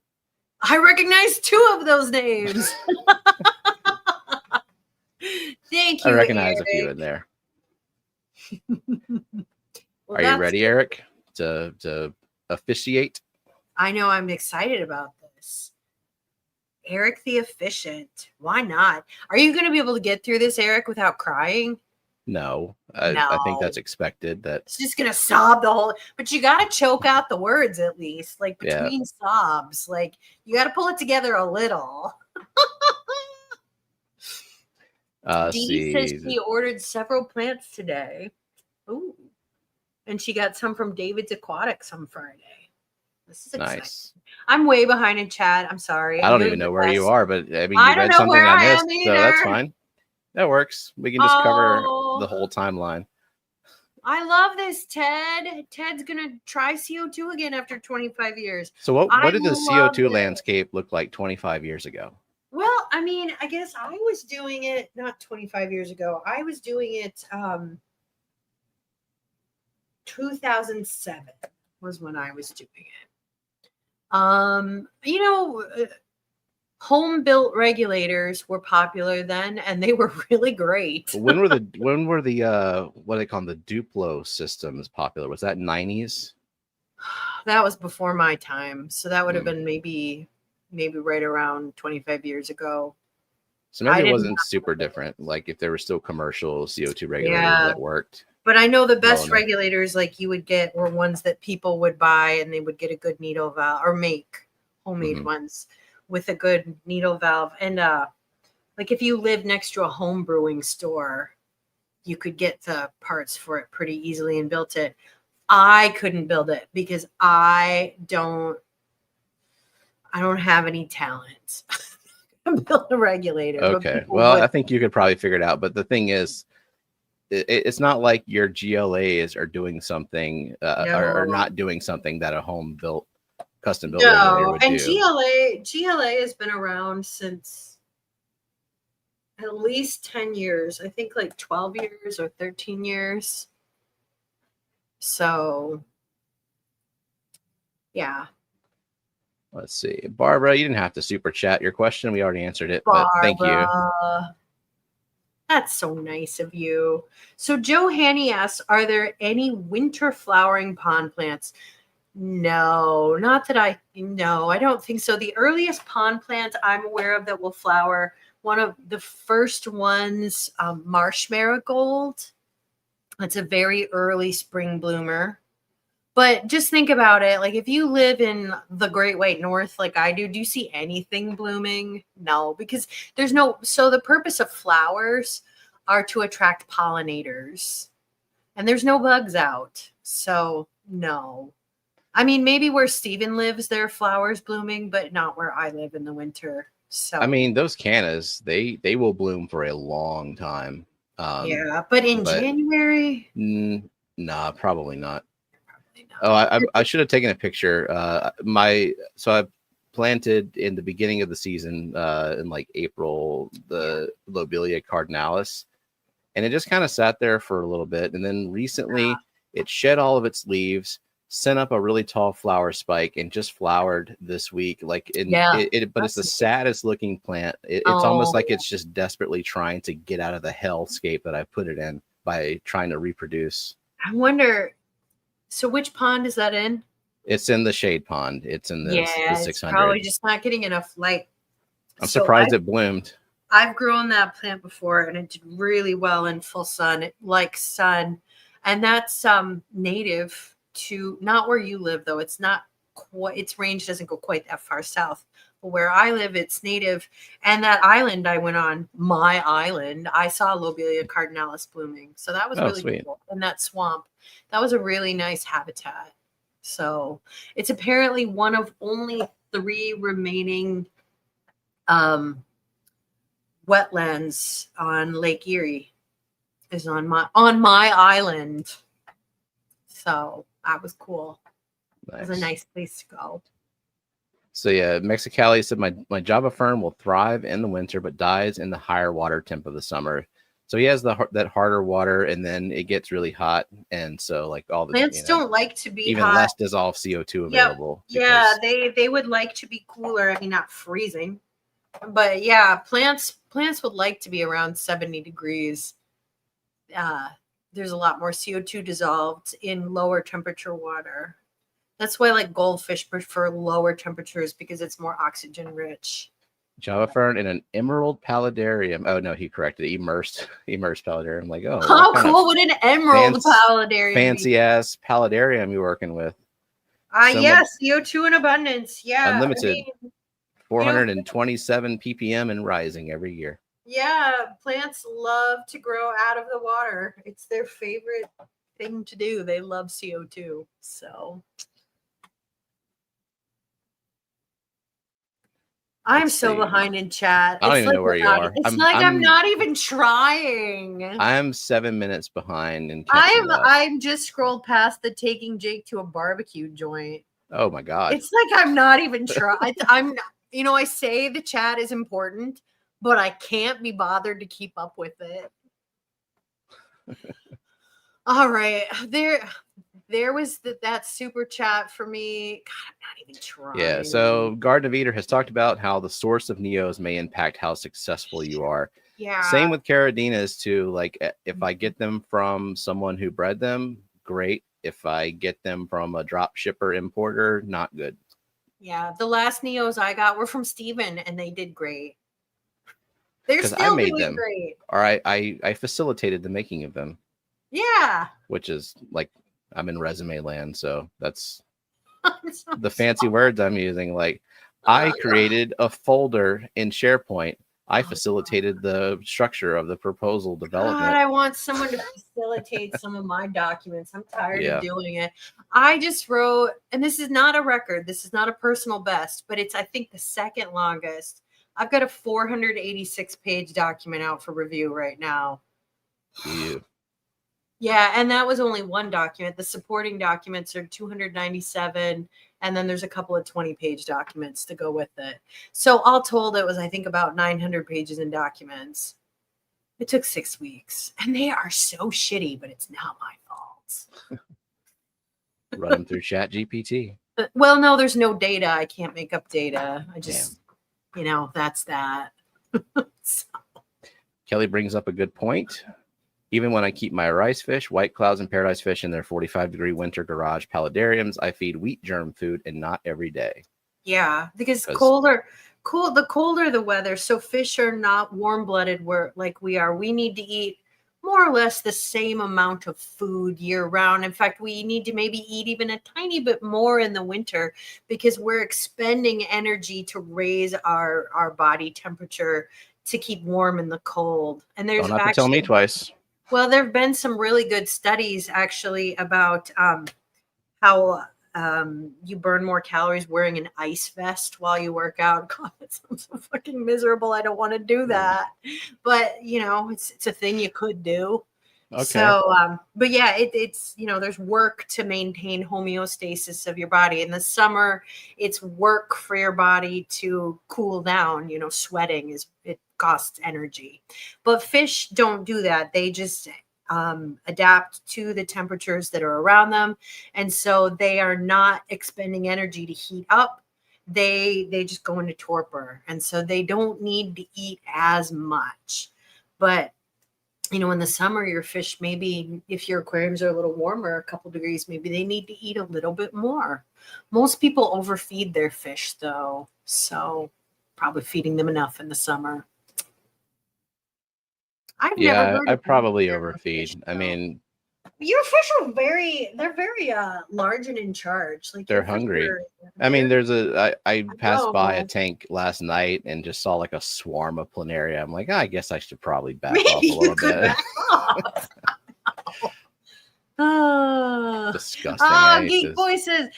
I recognize 2 of those names. Thank you. I recognize Eric. a few in there. Well, are you ready, Eric, to officiate? I know, I'm excited about this. Eric the Efficient. Why not? Are you going to be able to get through this, Eric, without crying? No. I think that's expected. It's just going to sob the whole, but you got to choke out the words at least, like between sobs. Like you got to pull it together a little. Dee says she ordered several plants today. Ooh. And she got some from David's Aquatics on Friday. This is exciting. Nice. I'm way behind in chat. I'm sorry. I don't even know where you are, but I mean, you read something I missed, so that's fine. That works. We can just cover the whole timeline. I love this, Ted. Ted's going to try CO2 again after 25 years. So what did the CO2 landscape look like 25 years ago? Well, I mean, I guess I was doing it not 25 years ago. I was doing it 2007 was when I was doing it. Home built regulators were popular then, and they were really great. when were the what do they call them, the Duplo systems popular? Was that 90s? That was before my time, so that would have been maybe maybe right around 25 years ago. So maybe it wasn't super different. Like if there were still commercial CO2 regulators that worked. But I know the best regulators like you would get were ones that people would buy and they would get a good needle valve or make homemade ones with a good needle valve. And like if you live next to a home brewing store, you could get the parts for it pretty easily and built it. I couldn't build it because I don't have any talent. Build a regulator. Okay. Well, I think you could probably figure it out. But the thing is, it's not like your GLAs are doing something or not doing something that a custom built regulator would do. GLA has been around since at least 10 years. I think like 12 years or 13 years. So, yeah. Let's see. Barbara, you didn't have to super chat your question. We already answered it, but thank you. That's so nice of you. So Joe Hanny asks, are there any winter flowering pond plants? No, I don't think so. The earliest pond plant I'm aware of that will flower, one of the first ones, marsh marigold. It's a very early spring bloomer. But just think about it. Like if you live in the Great White North, like I do you see anything blooming? No, because so the purpose of flowers are to attract pollinators and there's no bugs out. So no, I mean, maybe where Stephen lives, there are flowers blooming, but not where I live in the winter. So, I mean, those cannas, they will bloom for a long time. But in January? Nah, probably not. Oh, I should have taken a picture. So I planted in the beginning of the season in like April the Lobelia cardinalis, and it just kind of sat there for a little bit, and then recently it shed all of its leaves, sent up a really tall flower spike, and just flowered this week. But it's the saddest looking plant. It's almost like it's just desperately trying to get out of the hellscape that I put it in by trying to reproduce. I wonder. So which pond is that in? It's in the shade pond. It's in the 600. It's probably just not getting enough light. I'm surprised it bloomed. I've grown that plant before and it did really well in full sun. It likes sun. And that's native to not where you live though. It's not quite, its range doesn't go quite that far south. But where I live, it's native. And that island I went on, my island, I saw Lobelia cardinalis blooming. So that was really sweet. Cool. And that swamp, that was a really nice habitat. So it's apparently one of only 3 remaining wetlands on Lake Erie is on my island. So that was cool. Nice. It was a nice place to go. So yeah, Mexicali said my Java fern will thrive in the winter, but dies in the higher water temp of the summer. So he has that harder water, and then it gets really hot, and so like all the plants don't like to be even hot. Less dissolved CO2 available. Yeah, they would like to be cooler. I mean, not freezing, but yeah, plants would like to be around 70 degrees. There's a lot more CO2 dissolved in lower temperature water. That's why like goldfish prefer lower temperatures because it's more oxygen rich. Java fern in an emerald paludarium. Oh no, he corrected it. Immersed paludarium. Like, oh, how cool would an emerald paludarium fancy be? Ass paludarium you're working with. CO2 in abundance. Yeah. Unlimited. 427 ppm and rising every year. Yeah, plants love to grow out of the water. It's their favorite thing to do. They love CO2. So I'm so behind in chat. I don't even know where you are. It's I'm not even trying. I'm 7 minutes behind and I'm just scrolled past the taking Jake to a barbecue joint. Oh my god. It's like I'm not even trying. I say the chat is important, but I can't be bothered to keep up with it. All right. There was that super chat for me. God, I'm not even trying. Yeah, so Garden of Eden has talked about how the source of neos may impact how successful you are. Yeah. Same with caradinas too. Like if I get them from someone who bred them, great. If I get them from a drop shipper importer, not good. Yeah, the last Neos I got were from Stephen, and they did great. They're still doing great. Or I facilitated the making of them. Yeah. Which is like, I'm in resume land, so that's the fancy words I'm using. Like, I created a folder in SharePoint. I facilitated the structure of the proposal development. God, I want someone to facilitate some of my documents. I'm tired of doing it. I just wrote, and this is not a record. This is not a personal best, but it's, I think, the second longest. I've got a 486-page document out for review right now. Yeah, and that was only one document. The supporting documents are 297, and then there's a couple of 20-page documents to go with it. So all told, it was, I think, about 900 pages in documents. It took 6 weeks, and they are so shitty, but it's not my fault. Run them through ChatGPT. Well, no, there's no data. I can't make up data. I just, that's that. So. Kelley brings up a good point. Even when I keep my rice fish, white clouds, and paradise fish in their 45-degree winter garage paludariums, I feed wheat germ food and not every day. Yeah, because the colder the weather, so fish are not warm-blooded like we are. We need to eat more or less the same amount of food year-round. In fact, we need to maybe eat even a tiny bit more in the winter because we're expending energy to raise our body temperature to keep warm in the cold. And there's don't have to tell me twice. Well, there have been some really good studies actually about how you burn more calories wearing an ice vest while you work out. God, that sounds so fucking miserable. I don't want to do that. But, it's a thing you could do. Okay. So, but yeah, it's, there's work to maintain homeostasis of your body. In the summer, it's work for your body to cool down. Sweating it costs energy, but fish don't do that. They just adapt to the temperatures that are around them. And so they are not expending energy to heat up. They just go into torpor. And so they don't need to eat as much. But in the summer, your fish, maybe if your aquariums are a little warmer, a couple degrees, maybe they need to eat a little bit more. Most people overfeed their fish, though. So probably feeding them enough in the summer. I probably overfeed. Fish, I mean, your fish are very large and in charge. Like they're hungry. I mean, I passed by a tank last night and just saw like a swarm of planaria. I'm like, I guess I should probably back off a little bit. Disgusting. Geek Boy says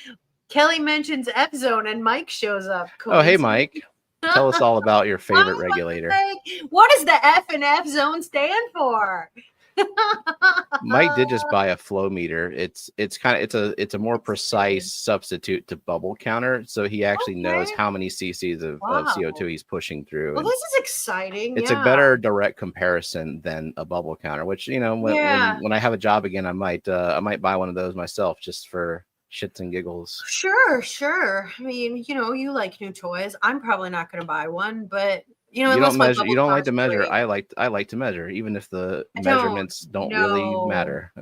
Kelley mentions F Zone and Mike shows up. Oh, hey, Mike. Tell us all about your favorite regulator. What does the F and F Zone stand for? Mike did just buy a flow meter. It's a more precise substitute to bubble counter, so he actually knows how many cc's of CO2 he's pushing through. Well, this is exciting. It's a better direct comparison than a bubble counter, which when I have a job again, I might buy one of those myself just for shits and giggles. Sure. I mean, you like new toys. I'm probably not going to buy one, but you don't measure. You don't like to measure. I like to measure, even if the measurements don't really matter.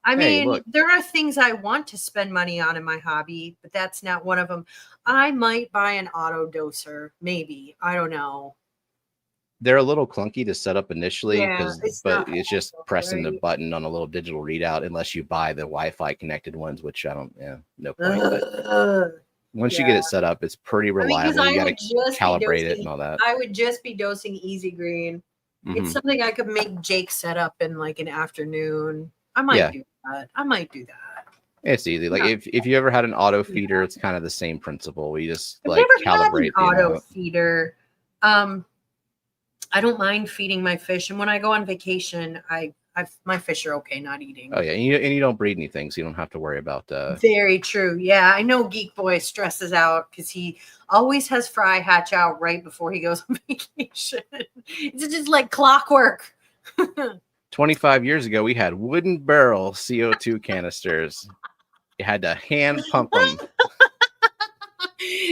I mean, there are things I want to spend money on in my hobby, but that's not one of them. I might buy an auto doser, maybe. I don't know. They're a little clunky to set up initially, but it's just pressing the button on a little digital readout unless you buy the Wi-Fi connected ones, which I don't. Yeah, no point. But once you get it set up, it's pretty reliable. You got to calibrate it and all that. I would just be dosing Easy Green. Mm-hmm. It's something I could make Jake set up in like an afternoon. I might do that. It's easy. Like if you ever had an auto feeder, it's kind of the same principle. We just calibrate the auto feeder. I don't mind feeding my fish, and when I go on vacation, my fish are okay not eating. Oh yeah, and you don't breed anything, so you don't have to worry about. Very true. Yeah, I know Geek Boy stresses out because he always has fry hatch out right before he goes on vacation. It's just like clockwork. 25 years ago, we had wooden barrel CO2 canisters. You had to hand pump them.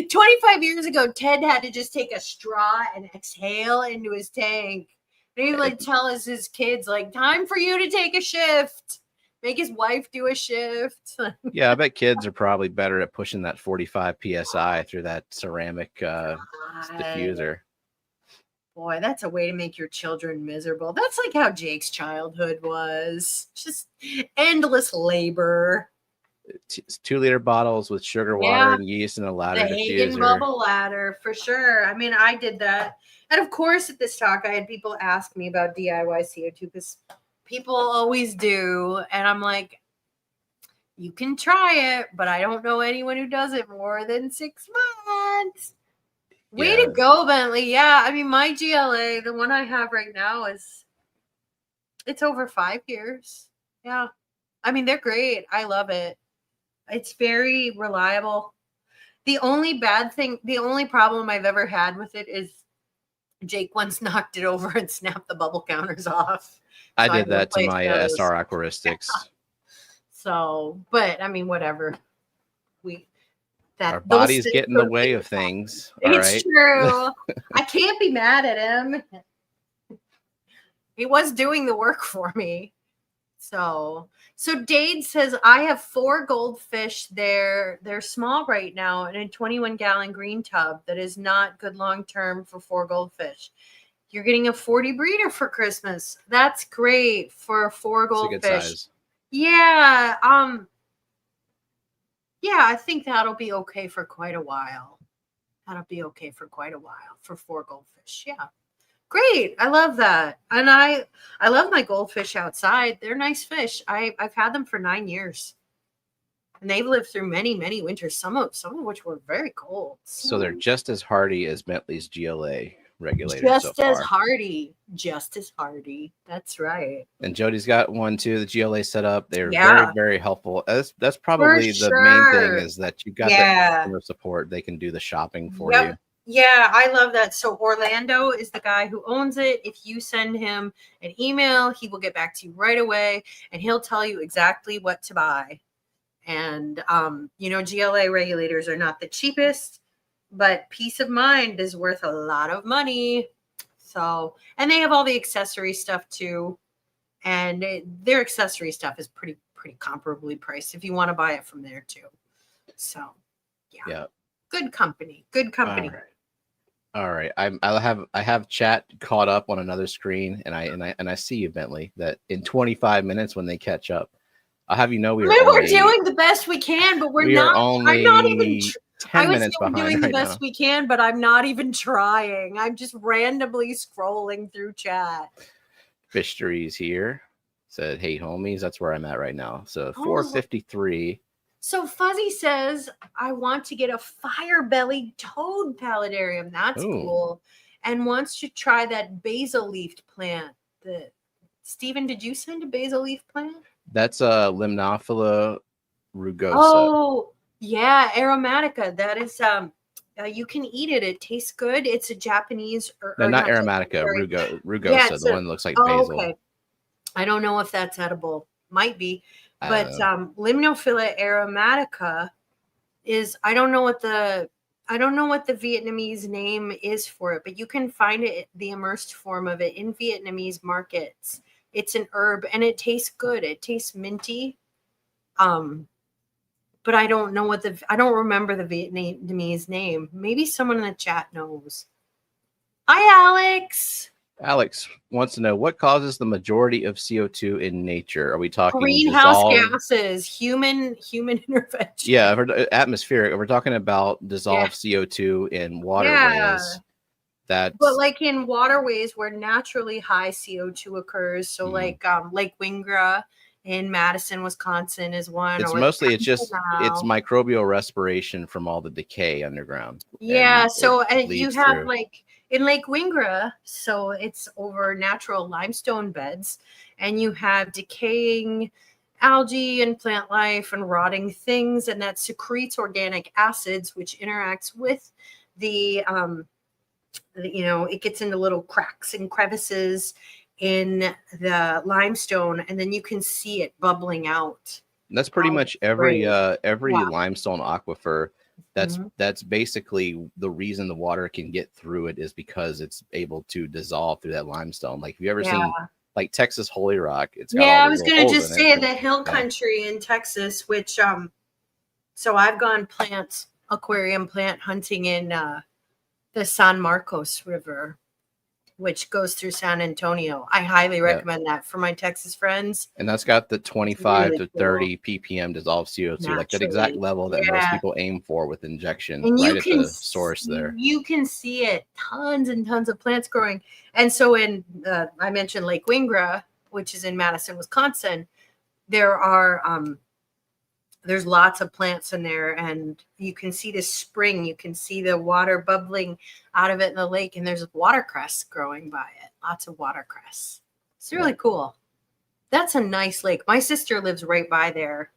25 years ago, Ted had to just take a straw and exhale into his tank. And he would tell his kids, time for you to take a shift. make his wife do a shift. Yeah, I bet kids are probably better at pushing that 45 psi through that ceramic diffuser. Boy, that's a way to make your children miserable. That's like how Jake's childhood was. Just endless labor. 2-liter bottles with sugar, water, and yeast, and a ladder diffuser. The Hagen bubble ladder, for sure. I mean, I did that. And of course, at this talk, I had people ask me about DIY CO2 because people always do. And I'm like, you can try it, but I don't know anyone who does it more than 6 months. Way to go, Bentley. Yeah, I mean, my GLA, the one I have right now, it's over 5 years. Yeah. I mean, they're great. I love it. It's very reliable. The only problem I've ever had with it is Jake once knocked it over and snapped the bubble counters off. I did that to my SR Aquaristics. Yeah. So, but I mean, whatever. Our bodies get in the way of things. It's true. I can't be mad at him. He was doing the work for me. So Dade says, I have 4 goldfish there. They're small right now in a 21-gallon green tub that is not good long-term for 4 goldfish. You're getting a 40 breeder for Christmas. That's great for 4 goldfish. That's a good size. Yeah. Yeah, I think that'll be okay for quite a while. For 4 goldfish. Yeah. Great. I love that. And I love my goldfish outside. They're nice fish. I've had them for 9 years. And they've lived through many, many winters, some of which were very cold. So they're just as hardy as Bentley's GLA regulator. Just as hardy. That's right. And Jody's got one too. The GLA set up. They're very, very helpful. That's probably the main thing, is that you've got that customer support. They can do the shopping for you. Yeah, I love that. So Orlando is the guy who owns it. If you send him an email, he will get back to you right away, and he'll tell you exactly what to buy. And, GLA regulators are not the cheapest, but peace of mind is worth a lot of money. So, and they have all the accessory stuff too. And their accessory stuff is pretty comparably priced if you want to buy it from there too. So, yeah. Good company. All right. I have chat caught up on another screen, and I see you, Bentley, that in 25 minutes when they catch up, I'll have you know we're doing the best we can, but we're not. I'm not even 10 minutes behind. Doing the best we can, but I'm not even trying. I'm just randomly scrolling through chat. Fisheries here said, "Hey homies, that's where I'm at right now." So 453. So Fuzzy says, I want to get a fire-bellied toad paludarium. That's cool. And wants to try that basil-leafed plant. Stephen, did you send a basil-leaf plant? That's a Limnophila rugosa. Oh, yeah, aromatica. That is, you can eat it. It tastes good. It's a Japanese. Not aromatica, rugosa. The one that looks like basil. Okay. I don't know if that's edible. Might be. But Limnophila aromatica is, I don't know what the Vietnamese name is for it, but you can find it, the immersed form of it, in Vietnamese markets. It's an herb and it tastes good. It tastes minty. But I don't remember the Vietnamese name. Maybe someone in the chat knows. Hi, Alex. Alex wants to know, what causes the majority of CO2 in nature? Are we talking greenhouse gases, human intervention? Yeah, atmospheric. We're talking about dissolved CO2 in waterways. But like in waterways where naturally high CO2 occurs. So like Lake Wingra in Madison, Wisconsin is one. It's it's microbial respiration from all the decay underground. Yeah. So you have like in Lake Wingra, so it's over natural limestone beds, and you have decaying algae and plant life and rotting things, and that secretes organic acids, which interacts with the, it gets into little cracks and crevices in the limestone, and then you can see it bubbling out. And that's pretty much every limestone aquifer. That's basically the reason the water can get through it, is because it's able to dissolve through that limestone. Like, have you ever seen like Texas Holy Rock. It's got Yeah, all I those was little gonna holes just in say it. the hill country in Texas, which so I've gone aquarium plant hunting in the San Marcos River, which goes through San Antonio. I highly recommend that for my Texas friends. And that's got the 25 to 30 cool. ppm dissolved CO2, Naturally. like that exact level that most people aim for with injection, and right at the source there. You can see it, tons and tons of plants growing. And so in, I mentioned Lake Wingra, which is in Madison, Wisconsin, there are, there's lots of plants in there, and you can see the spring. You can see the water bubbling out of it in the lake, and there's watercress growing by it. Lots of watercress. It's really cool. That's a nice lake. My sister lives right by there.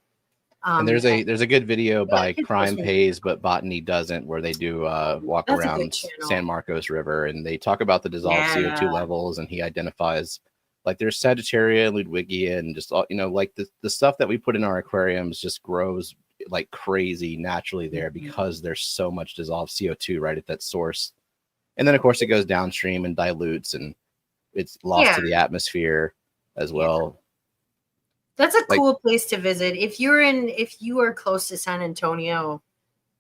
And there's a good video by Crime Pays but Botany Doesn't, where they do walk around San Marcos River, and they talk about the dissolved CO2 levels, and he identifies like there's Sagittaria, Ludwigia, and just all, like the stuff that we put in our aquariums just grows like crazy naturally there because there's so much dissolved CO2 right at that source. And then of course it goes downstream and dilutes, and it's lost to the atmosphere as well. That's a cool place to visit. If you are close to San Antonio,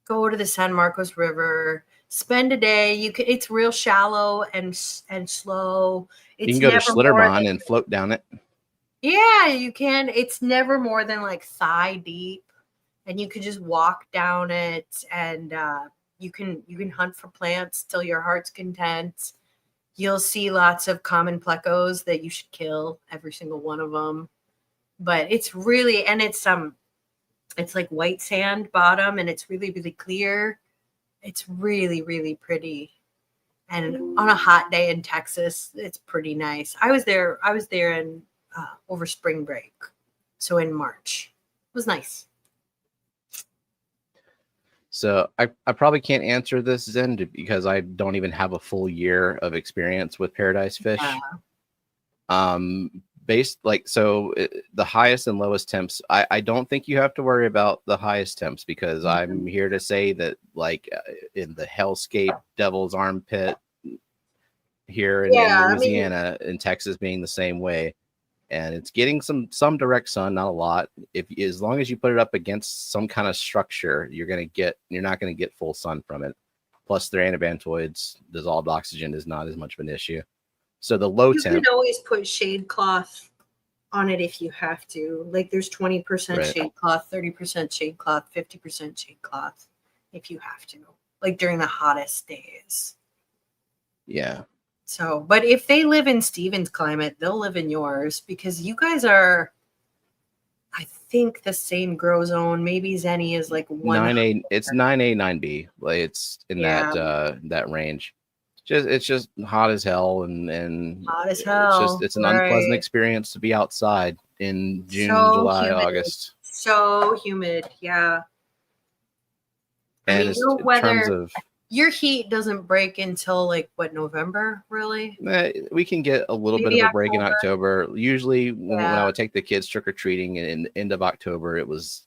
go to the San Marcos River, spend a day. It's real shallow and slow. You can go to Schlitterbahn and float down it. Yeah, you can. It's never more than like thigh deep, and you can just walk down it, and you can hunt for plants till your heart's content. You'll see lots of common plecos that you should kill, every single one of them. But it's really, and it's like white sand bottom, and it's really, really clear. It's really, really pretty. And on a hot day in Texas, it's pretty nice. I was there in over spring break. So in March. It was nice. So I probably can't answer this, Zen, because I don't even have a full year of experience with paradise fish. The highest and lowest temps, I don't think you have to worry about the highest temps, because I'm here to say that like in the hellscape devil's armpit here in Louisiana, and Texas being the same way, and it's getting some direct sun, not a lot. As long as you put it up against some kind of structure, you're not going to get full sun from it. Plus their anabantoids, dissolved oxygen is not as much of an issue. So the low temp, you can always put shade cloth on it if you have to. Like there's 20% shade cloth, 30% shade cloth, 50% shade cloth if you have to, like during the hottest days. Yeah. So, but if they live in Stephen's climate, they'll live in yours, because you guys are, I think, the same grow zone. Maybe Zenny is like 9A. It's 9A, 9B. Like it's in that range. It's just hot as hell, and hot as hell. It's an unpleasant experience to be outside in June, July, August. So humid, yeah. And in terms of your heat doesn't break until like what, November, really? We can get a little bit of a break in October. Usually when I would take the kids trick-or-treating in the end of October, it was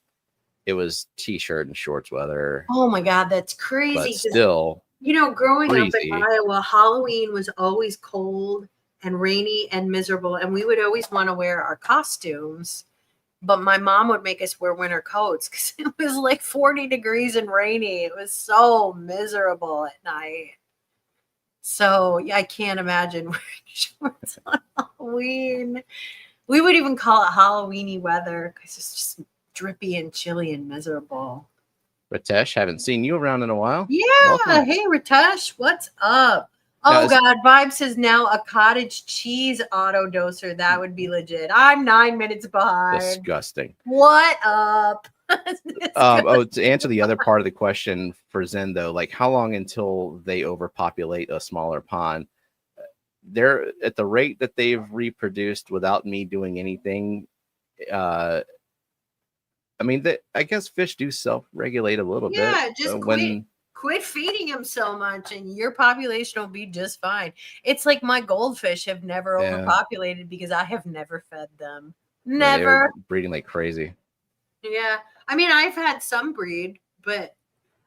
t-shirt and shorts weather. Oh my God, that's crazy. But still, growing up in Iowa, Halloween was always cold and rainy and miserable, and we would always want to wear our costumes. But my mom would make us wear winter coats because it was like 40 degrees and rainy. It was so miserable at night. So I can't imagine wearing shorts on Halloween. We would even call it Halloweeny weather because it's just drippy and chilly and miserable. Ritesh, haven't seen you around in a while. Yeah. Welcome. Hey, Ritesh, what's up? Oh, God. Vibe says now a cottage cheese auto doser. That would be legit. I'm 9 minutes behind. Disgusting. What up? To answer the other part of the question for Zen, though, like how long until they overpopulate a smaller pond? They're at the rate that they've reproduced without me doing anything. I guess fish do self-regulate a little bit. Yeah, just quit feeding them so much and your population will be just fine. It's like my goldfish have never overpopulated because I have never fed them. Never. They're breeding like crazy. Yeah. I've had some breed, but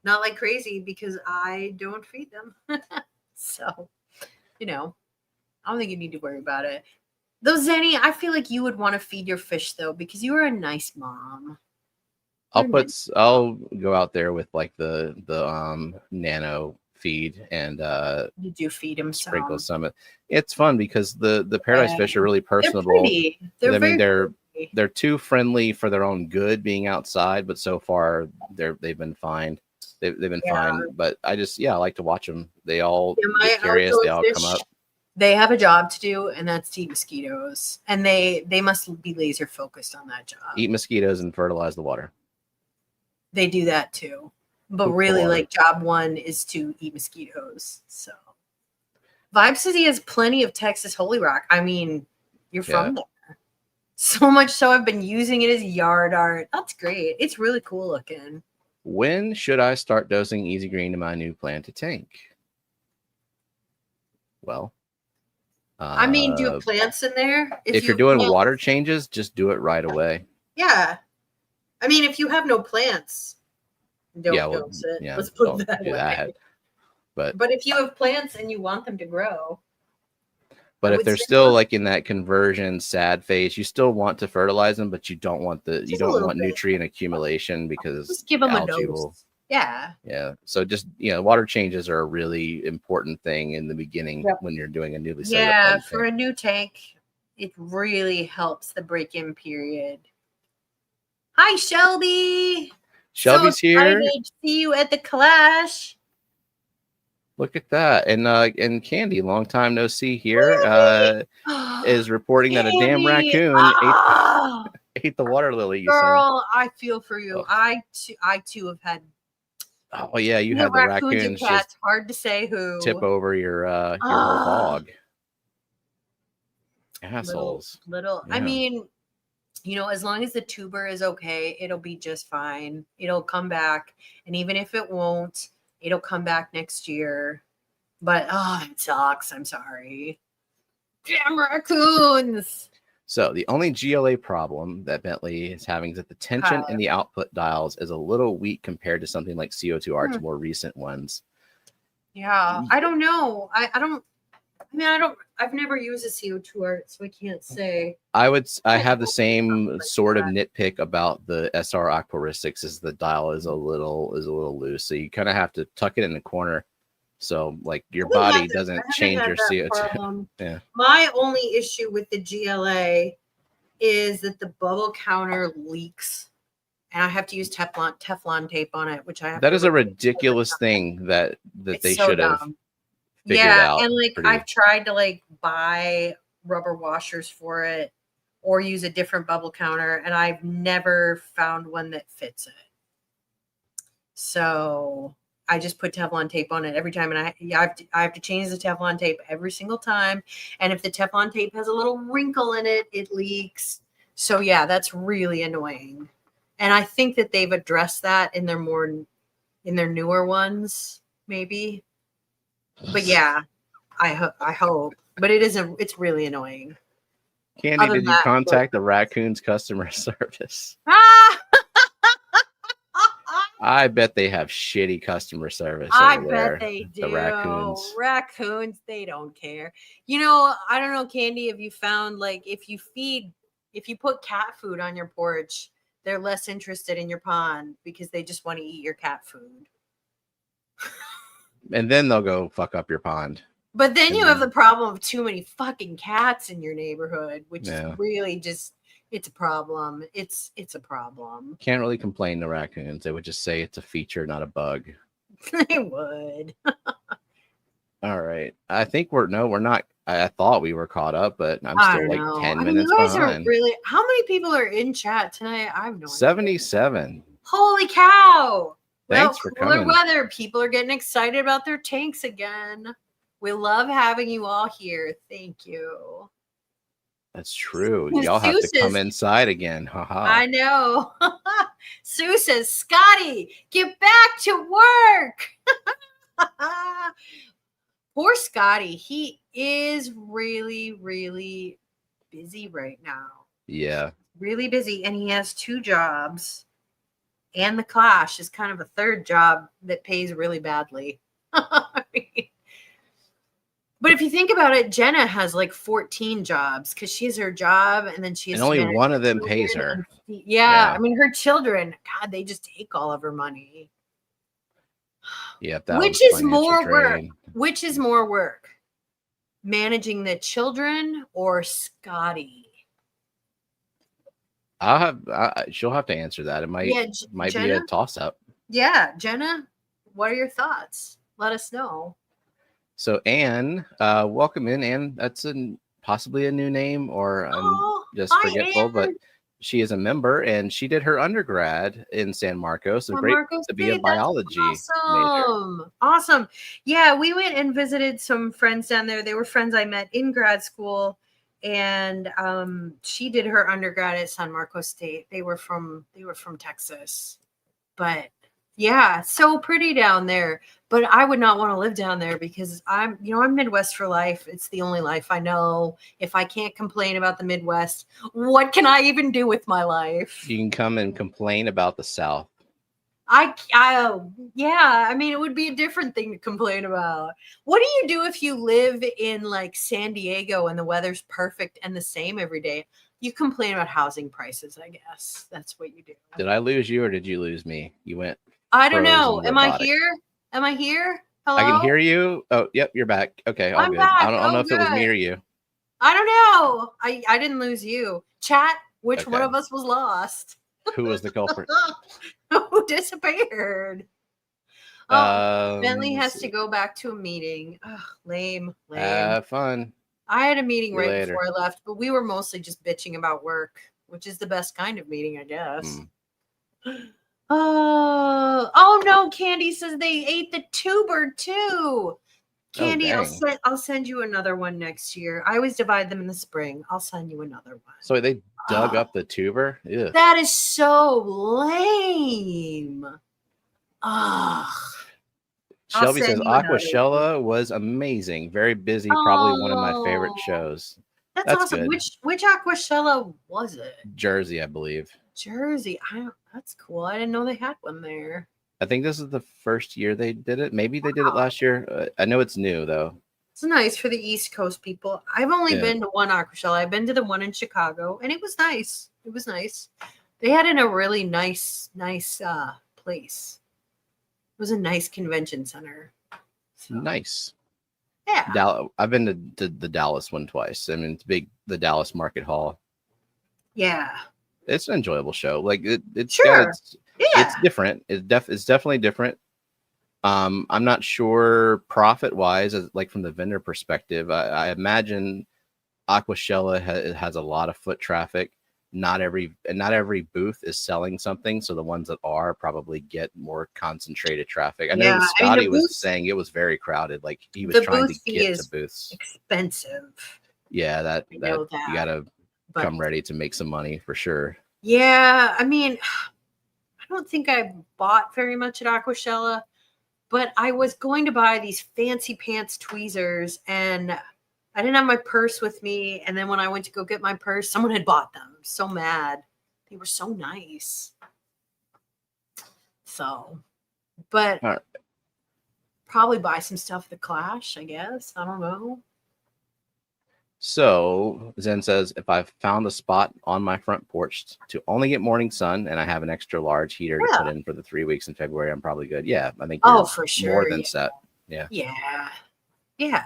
not like crazy because I don't feed them. So, I don't think you need to worry about it. Though, Zenny, I feel like you would want to feed your fish though, because you are a nice mom. I'll go out there with like the nano feed and you do feed them sprinkle some. It's fun because the paradise fish are really personable. They're pretty. They're too friendly for their own good being outside, but so far they've been fine. They've been fine, but I like to watch them. They all get curious. They all come up. They have a job to do, and that's to eat mosquitoes. And they must be laser focused on that job. Eat mosquitoes and fertilize the water. They do that too. But really, like, job one is to eat mosquitoes. So Vibe says he has plenty of Texas Holy Rock. I mean, you're from there. So much so I've been using it as yard art. That's great. It's really cool looking. When should I start dosing Easy Green to my new planted tank? Well, I mean, do plants in there? If you're doing water changes, just do it right away. Yeah. I mean, if you have no plants, don't dose it. Yeah, let's put that way. But if you have plants and you want them to grow. But if they're still like in that conversion sad phase, you still want to fertilize them, but you don't want nutrient accumulation because just give them a dose. Yeah. So just water changes are a really important thing in the beginning when you're doing a newly set up for a new tank, it really helps the break-in period. Hi, Shelby. Shelby's here. To see you at the Clash. Look at that. And Candy, long time no see here, is reporting that a damn raccoon ate the water lily. Girl, I feel for you. I too have had. Oh yeah, you had the raccoons and cats. Hard to say who tip over your whole hog. Assholes. Little. Yeah. I mean, as long as the tuber is okay, it'll be just fine. It'll come back, and even if it won't, it'll come back next year. But it sucks. I'm sorry. Damn raccoons. So the only GLA problem that Bentley is having is that the tension in the output dials is a little weak compared to something like CO2 Art's more recent ones. Yeah, I don't know. I've never used a CO2 Art, so I can't say. I have the same sort of nitpick about the SR Aquaristics as the dial is a little loose. So you kind of have to tuck it in the corner. So like your body doesn't change your CO2. Yeah. My only issue with the GLA is that the bubble counter leaks. And I have to use Teflon tape on it, which I have. That is a ridiculous thing that they should have. Out and I've tried to buy rubber washers for it or use a different bubble counter, and I've never found one that fits it. So I just put Teflon tape on it every time, and I have to change the Teflon tape every single time. And if the Teflon tape has a little wrinkle in it, it leaks. So yeah, that's really annoying. And I think that they've addressed that in their newer ones, maybe. But yeah, I hope. But it's really annoying. Candy, did you contact the raccoon's customer service? I bet they have shitty customer service. I bet they do. The raccoons, they don't care. I don't know, Candy, if you found if you put cat food on your porch, they're less interested in your pond because they just want to eat your cat food. And then they'll go fuck up your pond. But then you have the problem of too many fucking cats in your neighborhood, which is really just, it's a problem. It's a problem. Can't really complain to raccoons. They would just say it's a feature, not a bug. They would. All right. I think we're not. I thought we were caught up, but I'm still 10 minutes behind. How many people are in chat tonight? I have no idea. 77. Holy cow. Thanks for coming. Weather. People are getting excited about their tanks again. We love having you all here. Thank you. That's true. Y'all have to come inside again. Haha. I know. Sue says, Scotty, get back to work. Poor Scotty. He is really, really busy right now. Yeah. Really busy. And he has 2 jobs. And the Clash is kind of a third job that pays really badly. But if you think about it, Jenna has like 14 jobs because she has her job and then she has and only one of them pays her. Yeah, I mean, her children, God, they just take all of her money. Yeah, which is more work? Which is more work? Managing the children or Scotty? She'll have to answer that. It might Jenna? be a toss up. Yeah, Jenna, what are your thoughts? Let us know. So Anne, welcome in, Anne. That's possibly a new name, or I'm just forgetful, but she is a member and she did her undergrad in San Marcos. So great to be a biology major. Awesome. Yeah, we went and visited some friends down there. They were friends I met in grad school, and she did her undergrad at San Marcos State. They were from Texas, but yeah, so pretty down there. But I would not want to live down there because I'm Midwest for life. It's the only life I know. If I can't complain about the Midwest, what can I even do with my life? You can come and complain about the South. Yeah, I mean, it would be a different thing to complain about. What do you do if you live in like San Diego and the weather's perfect and the same every day? You complain about housing prices, I guess. That's what you do. Did I lose you or did you lose me? You went. I don't know. Am I here? Hello? I can hear you. Oh, yep, you're back. Okay, all good. Back. I don't know if it was me or you. I don't know. I didn't lose you. Chat, which one of us was lost? Who was the culprit? Who disappeared? Oh, Bentley has to go back to a meeting. Ugh, lame. Have fun. I had a meeting right before I left, but we were mostly just bitching about work, which is the best kind of meeting, I guess. Oh no, Candy says they ate the tuber too. Candy, I'll send you another one next year. I always divide them in the spring. I'll send you another one. So they dug up the tuber? Ew. That is so lame. Shelby says Aquashella was amazing. Very busy. Probably one of my favorite shows. That's awesome. Good. Which Aquashella was it? Jersey, I believe. Jersey. That's cool. I didn't know they had one there. I think this is the first year they did it. Maybe they did it last year. I know it's new though. It's nice for the East Coast people. I've only been to one Aquashella. I've been to the one in Chicago, and it was nice. It was nice. They had in a really nice place. It was a nice convention center. So. Nice. Yeah. I've been to the Dallas one twice. I mean, it's big. The Dallas Market Hall. Yeah. It's an enjoyable show. Like it's sure. It's different. It's definitely different. I'm not sure profit wise, like from the vendor perspective. I imagine Aquashella has a lot of foot traffic. Not every booth is selling something, so the ones that are probably get more concentrated traffic. I know Scotty was saying it was very crowded. Like he was trying to get to booths. Expensive. Yeah, that you gotta come ready to make some money for sure. Yeah, I mean, I don't think I bought very much at Aquashella, but I was going to buy these fancy pants tweezers, and I didn't have my purse with me. And then when I went to go get my purse, someone had bought them. So mad. They were so nice. So, but probably buy some stuff at the Clash, I guess. I don't know. So Zen says, if I found a spot on my front porch to only get morning sun and I have an extra large heater to put in for the 3 weeks in February, I'm probably good. Yeah, I think for sure. More than set. Yeah. Yeah.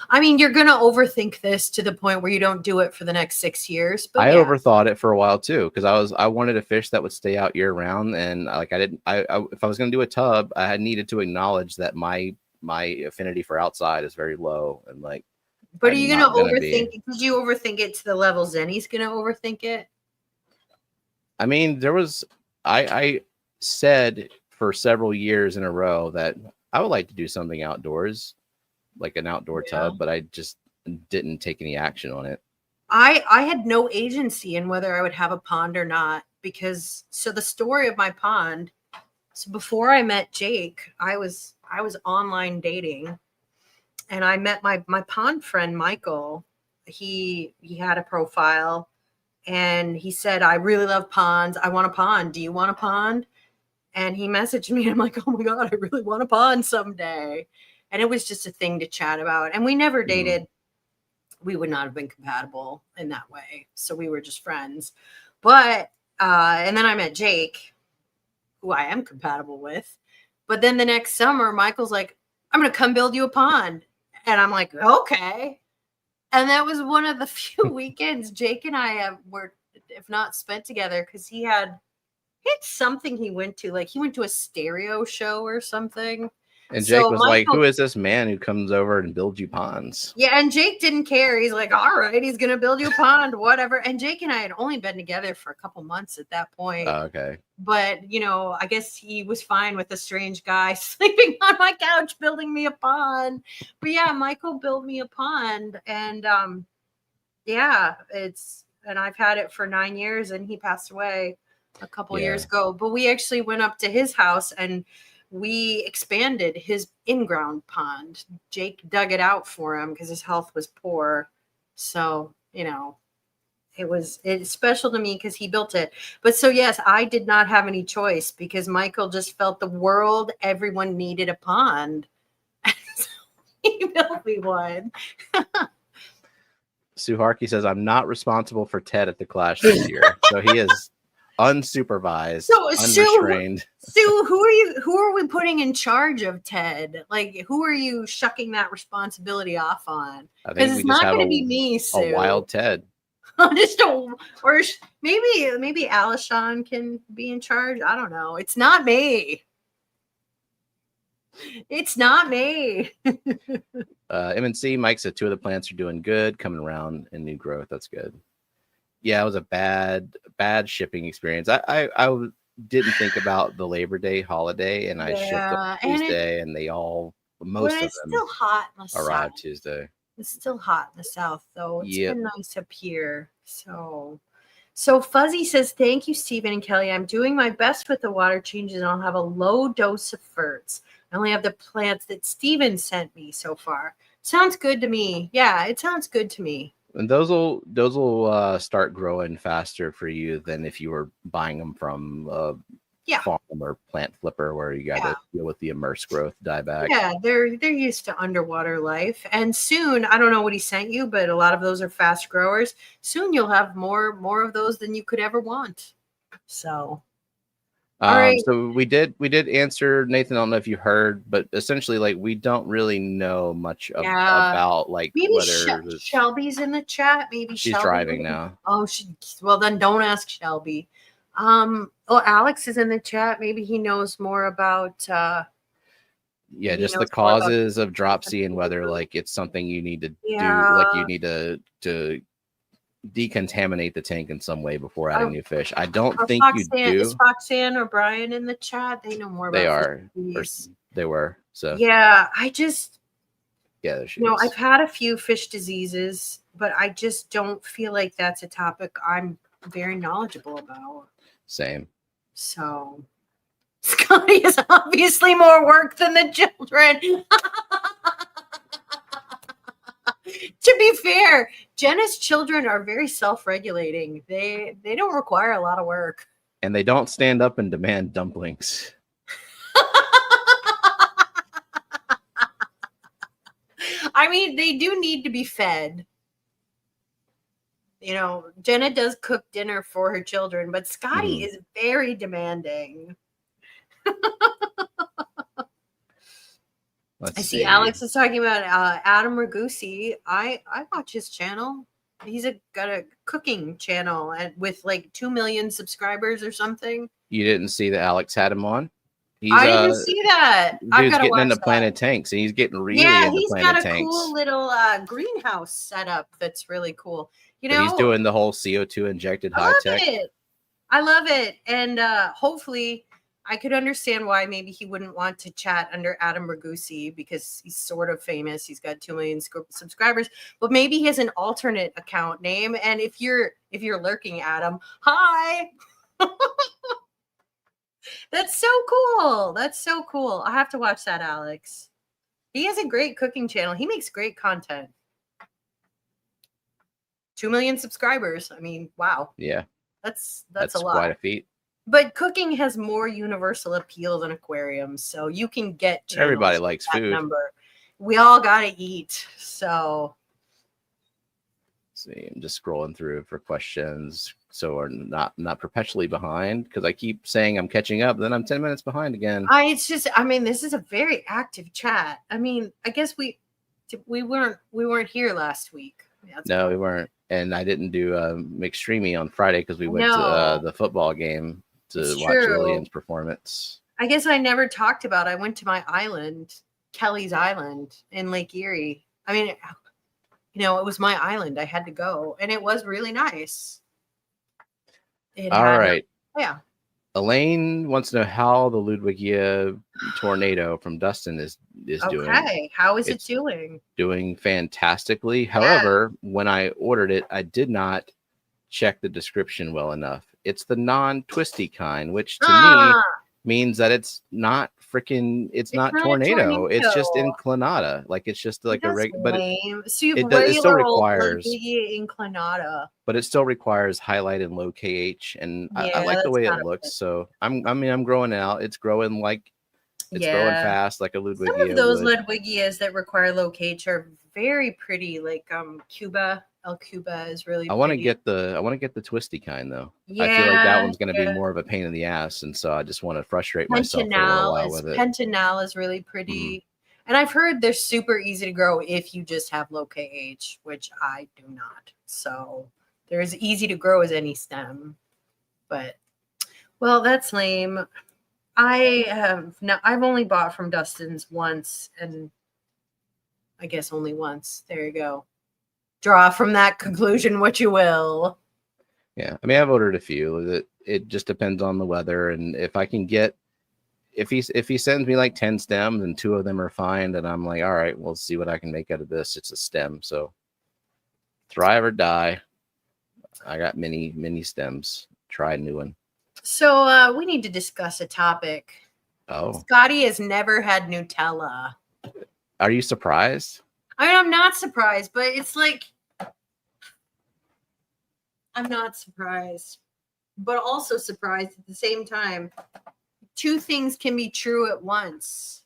I mean, you're going to overthink this to the point where you don't do it for the next 6 years. But I overthought it for a while too, because I wanted a fish that would stay out year round, and like if I was going to do a tub, I had needed to acknowledge that my affinity for outside is very low, and like. But are you going to overthink? Did you overthink it to the level Zenny's going to overthink it? I mean, I said for several years in a row that I would like to do something outdoors, like an outdoor tub, but I just didn't take any action on it. I had no agency in whether I would have a pond or not, because the story of my pond. So before I met Jake, I was online dating. And I met my pond friend, Michael. He had a profile, and he said, I really love ponds. I want a pond. Do you want a pond? And he messaged me. I'm like, oh my God, I really want a pond someday. and it was just a thing to chat about. And we never dated. We would not have been compatible in that way. So we were just friends. But, and then I met Jake, who I am compatible with. But then the next summer, Michael's like, I'm going to come build you a pond. And I'm like, okay. And that was one of the few weekends Jake and I were, if not spent together, because he had something he went to. Like he went to a stereo show or something. And Jake was like, who is this man who comes over and builds you ponds? Yeah, and Jake didn't care. He's like, all right, he's going to build you a pond, whatever. And Jake and I had only been together for a couple months at that point. Oh, okay. But, you know, I guess he was fine with a strange guy sleeping on my couch building me a pond. But yeah, Michael built me a pond. And yeah, and I've had it for 9 years, and he passed away a couple years ago. But we actually went up to his house and we expanded his in-ground pond. Jake dug it out for him because his health was poor. So, you know, it's special to me because he built it. But so, yes, I did not have any choice because Michael just felt everyone needed a pond. So he built me one. Sue Harkey says, I'm not responsible for Ted at the Clash this year. So he is unsupervised, unrestrained. Sue, who are we putting in charge of Ted? Like, who are you shucking that responsibility off on? Because it's not going to be me, Sue. A wild Ted. Or maybe Alishon can be in charge. I don't know. It's not me. It's not me. MNC Mike said 2 of the plants are doing good, coming around in new growth. That's good. Yeah, it was a bad shipping experience. I didn't think about the Labor Day holiday, and I shipped on Tuesday, and most of them still hot in the arrived South. Tuesday. It's still hot in the South, though. It's been nice up here. So Fuzzy says, thank you, Stephen and Kelley. I'm doing my best with the water changes, and I'll have a low dose of ferts. I only have the plants that Stephen sent me so far. Sounds good to me. Yeah, it sounds good to me. And those will start growing faster for you than if you were buying them from farm or plant flipper, where you got to deal with the immersed growth dieback. Yeah, they're used to underwater life, and soon, I don't know what he sent you, but a lot of those are fast growers. Soon you'll have more of those than you could ever want. So. All right. So we did answer, Nathan. I don't know if you heard, but essentially, like, we don't really know much about, like, maybe whether Shelby's in the chat. Maybe she's Shelby driving now. Oh, well, then don't ask Shelby. Alex is in the chat. Maybe he knows more about. Just the causes of dropsy and whether, like, it's something you need to do, like you need to decontaminate the tank in some way before adding new fish. I don't think you do. Is Foxanne or Brian in the chat? They know more about they were. So yeah, there she is. I've had a few fish diseases, but I just don't feel like that's a topic I'm very knowledgeable about. Same. So Scotty is obviously more work than the children. To be fair, Jenna's children are very self-regulating. They don't require a lot of work. And they don't stand up and demand dumplings. I mean, they do need to be fed. You know, Jenna does cook dinner for her children, but Scotty is very demanding. I see Alex is talking about Adam Ragusi. I watch his channel. He's got a cooking channel and with like 2 million subscribers or something. You didn't see that Alex had him on? I didn't see that. Dude's getting into planted tanks, and he's getting really into planted tanks. Yeah, he's got a cool little greenhouse setup that's really cool. You know, he's doing the whole CO2 injected high tech. I love it, and hopefully, I could understand why maybe he wouldn't want to chat under Adam Ragusi because he's sort of famous. He's got 2 million subscribers, but maybe he has an alternate account name. And if you're lurking, Adam, hi. That's so cool. That's so cool. I have to watch that, Alex. He has a great cooking channel. He makes great content. 2 million subscribers. I mean, wow. Yeah. That's a lot. Quite a feat. But cooking has more universal appeal than aquariums, so you can get everybody likes food. Number. we all gotta eat. So see, I'm just scrolling through for questions. So we're not perpetually behind, because I keep saying I'm catching up, then I'm 10 minutes behind again. It's just, I mean, this is a very active chat. I mean, I guess we weren't here last week. No, we weren't. And I didn't do McStreamy on Friday because we went to the football game to watch Lillian's performance. I guess I never talked about it. I went to my island, Kelley's Island in Lake Erie. I mean, it was my island. I had to go, and it was really nice. All right. Yeah. Elaine wants to know how the Ludwigia tornado from Dustin is doing. Okay, how is it doing? Doing fantastically. However, when I ordered it, I did not check the description well enough. It's the non-twisty kind, which to me means that it's not freaking. It's not tornado. It's just inclinata. Like it's just like but it still requires inclinata. But it still requires highlight and low KH, and I like the way it looks. So I'm growing out. It's growing like it's growing fast, like a Ludwigia. Some of those Ludwigias that require low KH are very pretty, like Cuba. El Cuba is really. I want to get the twisty kind though. Yeah, I feel like that one's going to be more of a pain in the ass, and so I just want to frustrate myself for a little while with it. Pentanal is really pretty, and I've heard they're super easy to grow if you just have low KH, which I do not. So they're as easy to grow as any stem, but well, that's lame. I've only bought from Dustin's once, and I guess only once. There you go. Draw from that conclusion what you will. Yeah, I mean, I've ordered a few. It just depends on the weather, and if I can get, if he sends me like 10 stems and 2 of them are fine, then I'm like, all right, we'll see what I can make out of this. It's a stem, so thrive or die. I got many stems. Try a new one. So we need to discuss a topic. Oh, Scotty has never had Nutella. Are you surprised? I mean, I'm not surprised, but it's like I'm not surprised, but also surprised at the same time. Two things can be true at once.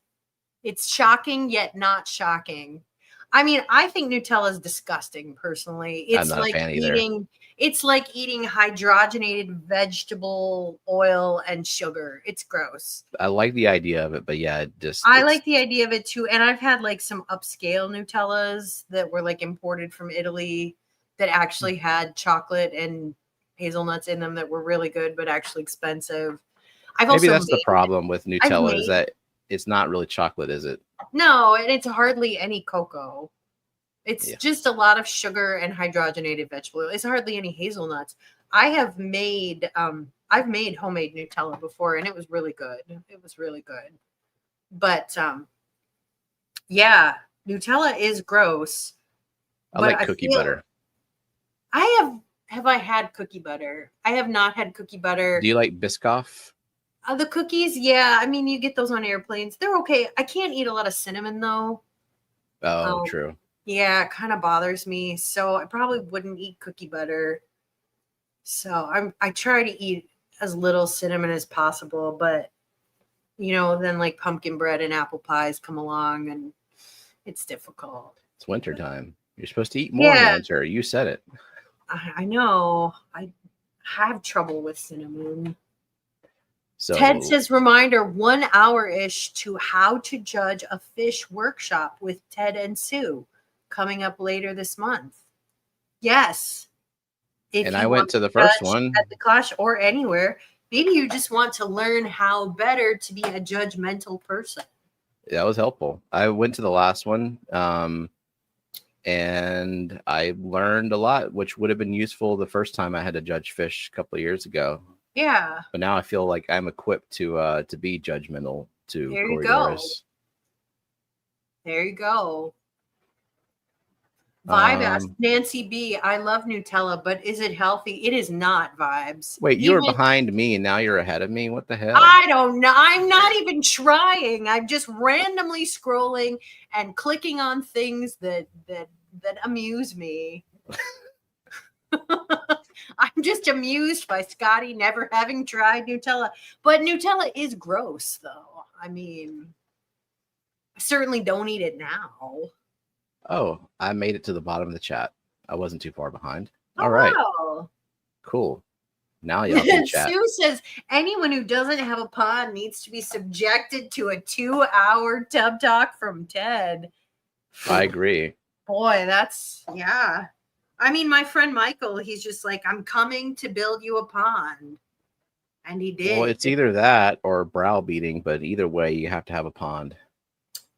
It's shocking yet not shocking. I mean, I think Nutella is disgusting personally. It's like eating hydrogenated vegetable oil and sugar. It's gross. I like the idea of it, but yeah, I like the idea of it too. And I've had like some upscale Nutellas that were like imported from Italy that actually had chocolate and hazelnuts in them that were really good, but actually expensive. Maybe that's the problem with Nutella is that it's not really chocolate, is it? No, and it's hardly any cocoa. It's just a lot of sugar and hydrogenated vegetable oil. It's hardly any hazelnuts. I've made homemade Nutella before, and it was really good. It was really good. But yeah, Nutella is gross. I like cookie butter. Have I had cookie butter? I have not had cookie butter. Do you like Biscoff? The cookies, yeah. I mean, you get those on airplanes. They're okay. I can't eat a lot of cinnamon though. Oh, true. Yeah, it kind of bothers me. So I probably wouldn't eat cookie butter. So I try to eat as little cinnamon as possible, but then like pumpkin bread and apple pies come along and it's difficult. It's wintertime. You're supposed to eat more in winter. You said it. I know. I have trouble with cinnamon. So, Ted says, reminder, 1 hour-ish to how to judge a fish workshop with Ted and Sue coming up later this month. Yes. And I went to the first one. At the Clash or anywhere. Maybe you just want to learn how better to be a judgmental person. That was helpful. I went to the last one. And I learned a lot, which would have been useful the first time I had to judge fish a couple of years ago. Yeah. But now I feel like I'm equipped to be judgmental to There you go. There you go. Vibe asked Nancy B. I love Nutella, but is it healthy? It is not, Vibes. Wait, you were behind me and now you're ahead of me? What the hell? I don't know. I'm not even trying. I'm just randomly scrolling and clicking on things that amuse me. I'm just amused by Scotty never having tried Nutella. But Nutella is gross, though. I mean, certainly don't eat it now. Oh, I made it to the bottom of the chat. I wasn't too far behind. Oh, all right. Wow. Cool. Now y'all can chat. Sue says anyone who doesn't have a pond needs to be subjected to a 2-hour tub talk from Ted. I agree. Boy, that's yeah. I mean, my friend Michael, he's just like, I'm coming to build you a pond. And he did. Well, it's either that or browbeating, but either way, you have to have a pond.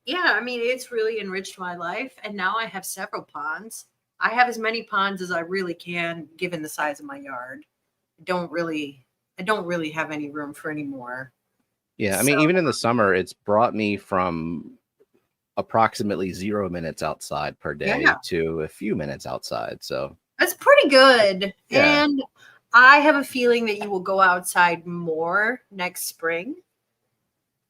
Yeah, I mean, it's really enriched my life. And now I have several ponds. I have as many ponds as I really can, given the size of my yard. I don't really have any room for any more. Yeah, I mean, even in the summer, it's brought me from approximately 0 minutes outside per day to a few minutes outside. So that's pretty good. Yeah. And I have a feeling that you will go outside more next spring.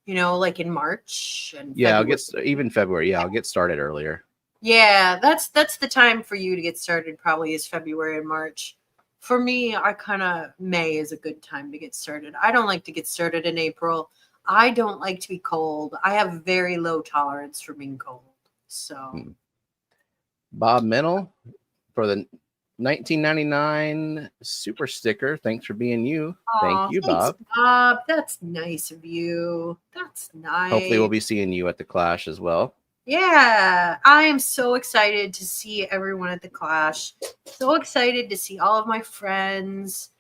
You know, like in March and yeah, I'll get even February. Yeah, I'll get started earlier. Yeah, that's the time for you to get started. Probably is February and March. For me, I kind of May is a good time to get started. I don't like to get started in April. I don't like to be cold. I have very low tolerance for being cold. So, Bob Mennel for the 1999 super sticker. Thanks for being you. Thank you, Bob. Bob, that's nice of you. That's nice. Hopefully, we'll be seeing you at the Clash as well. Yeah, I am so excited to see everyone at the Clash. So excited to see all of my friends.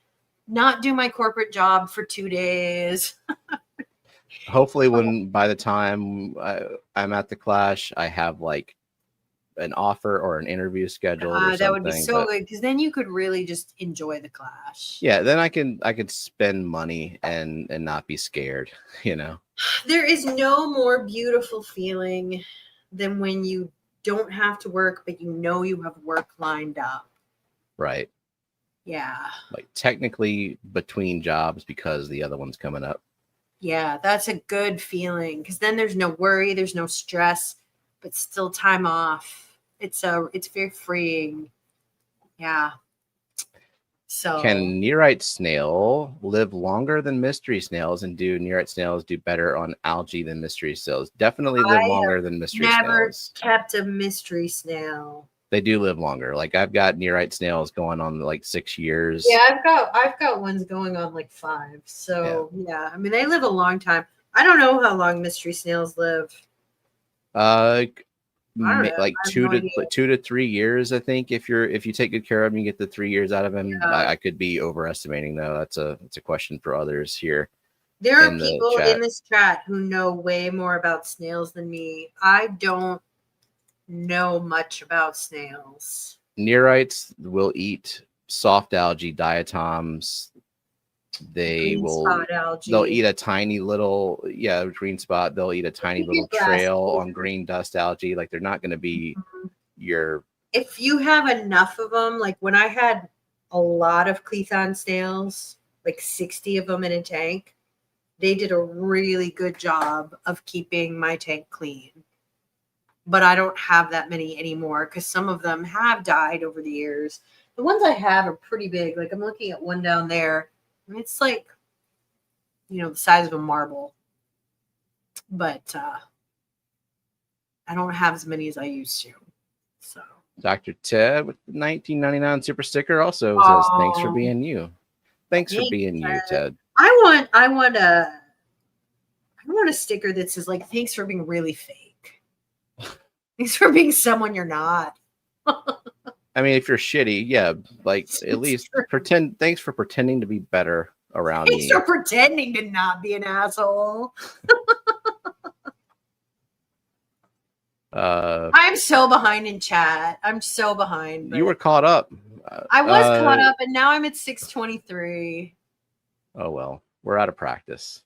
Not do my corporate job for 2 days. Hopefully, by the time I'm at the Clash, I have like an offer or an interview scheduled. Or that would be so good, because then you could really just enjoy the Clash. Yeah, then I could spend money and not be scared. You know, there is no more beautiful feeling than when you don't have to work, but you know you have work lined up. Right. Yeah. Like technically between jobs because the other one's coming up. Yeah, that's a good feeling, because then there's no worry, there's no stress, but still time off. It's very freeing. Yeah. So can nearite snail live longer than mystery snails, and do nearite snails do better on algae than mystery snails? Definitely live longer than mystery snails. Never kept a mystery snail. They do live longer. Like I've got nearite snails going on like 6 years. Yeah, I've got ones going on like 5. So yeah, I mean they live a long time. I don't know how long mystery snails live. Like 2 to 3 years, I think. If you take good care of them, you get the 3 years out of them. Yeah. I could be overestimating though. That's a question for others here. There are people in this chat who know way more about snails than me. I don't know much about snails. Nearites will eat soft algae, diatoms. They'll eat a tiny little green spot. They'll eat a tiny little trail on green dust algae. Like they're not going to be your. If you have enough of them, like when I had a lot of Clethon snails, like 60 of them in a tank, they did a really good job of keeping my tank clean. But I don't have that many anymore because some of them have died over the years. The ones I have are pretty big. Like I'm looking at one down there. It's like, the size of a marble. But I don't have as many as I used to. So Dr. Ted with the 1999 super sticker also says, thanks for being you. Thanks for being you, Ted. I want a sticker that says like, thanks for being really fake. Thanks for being someone you're not. I mean, if you're shitty, yeah, like at least pretend. Thanks for pretending to be better around me. Thanks for pretending to not be an asshole. I'm so behind in chat. I'm so behind. You were caught up. I was caught up, and now I'm at 623. Oh well, we're out of practice.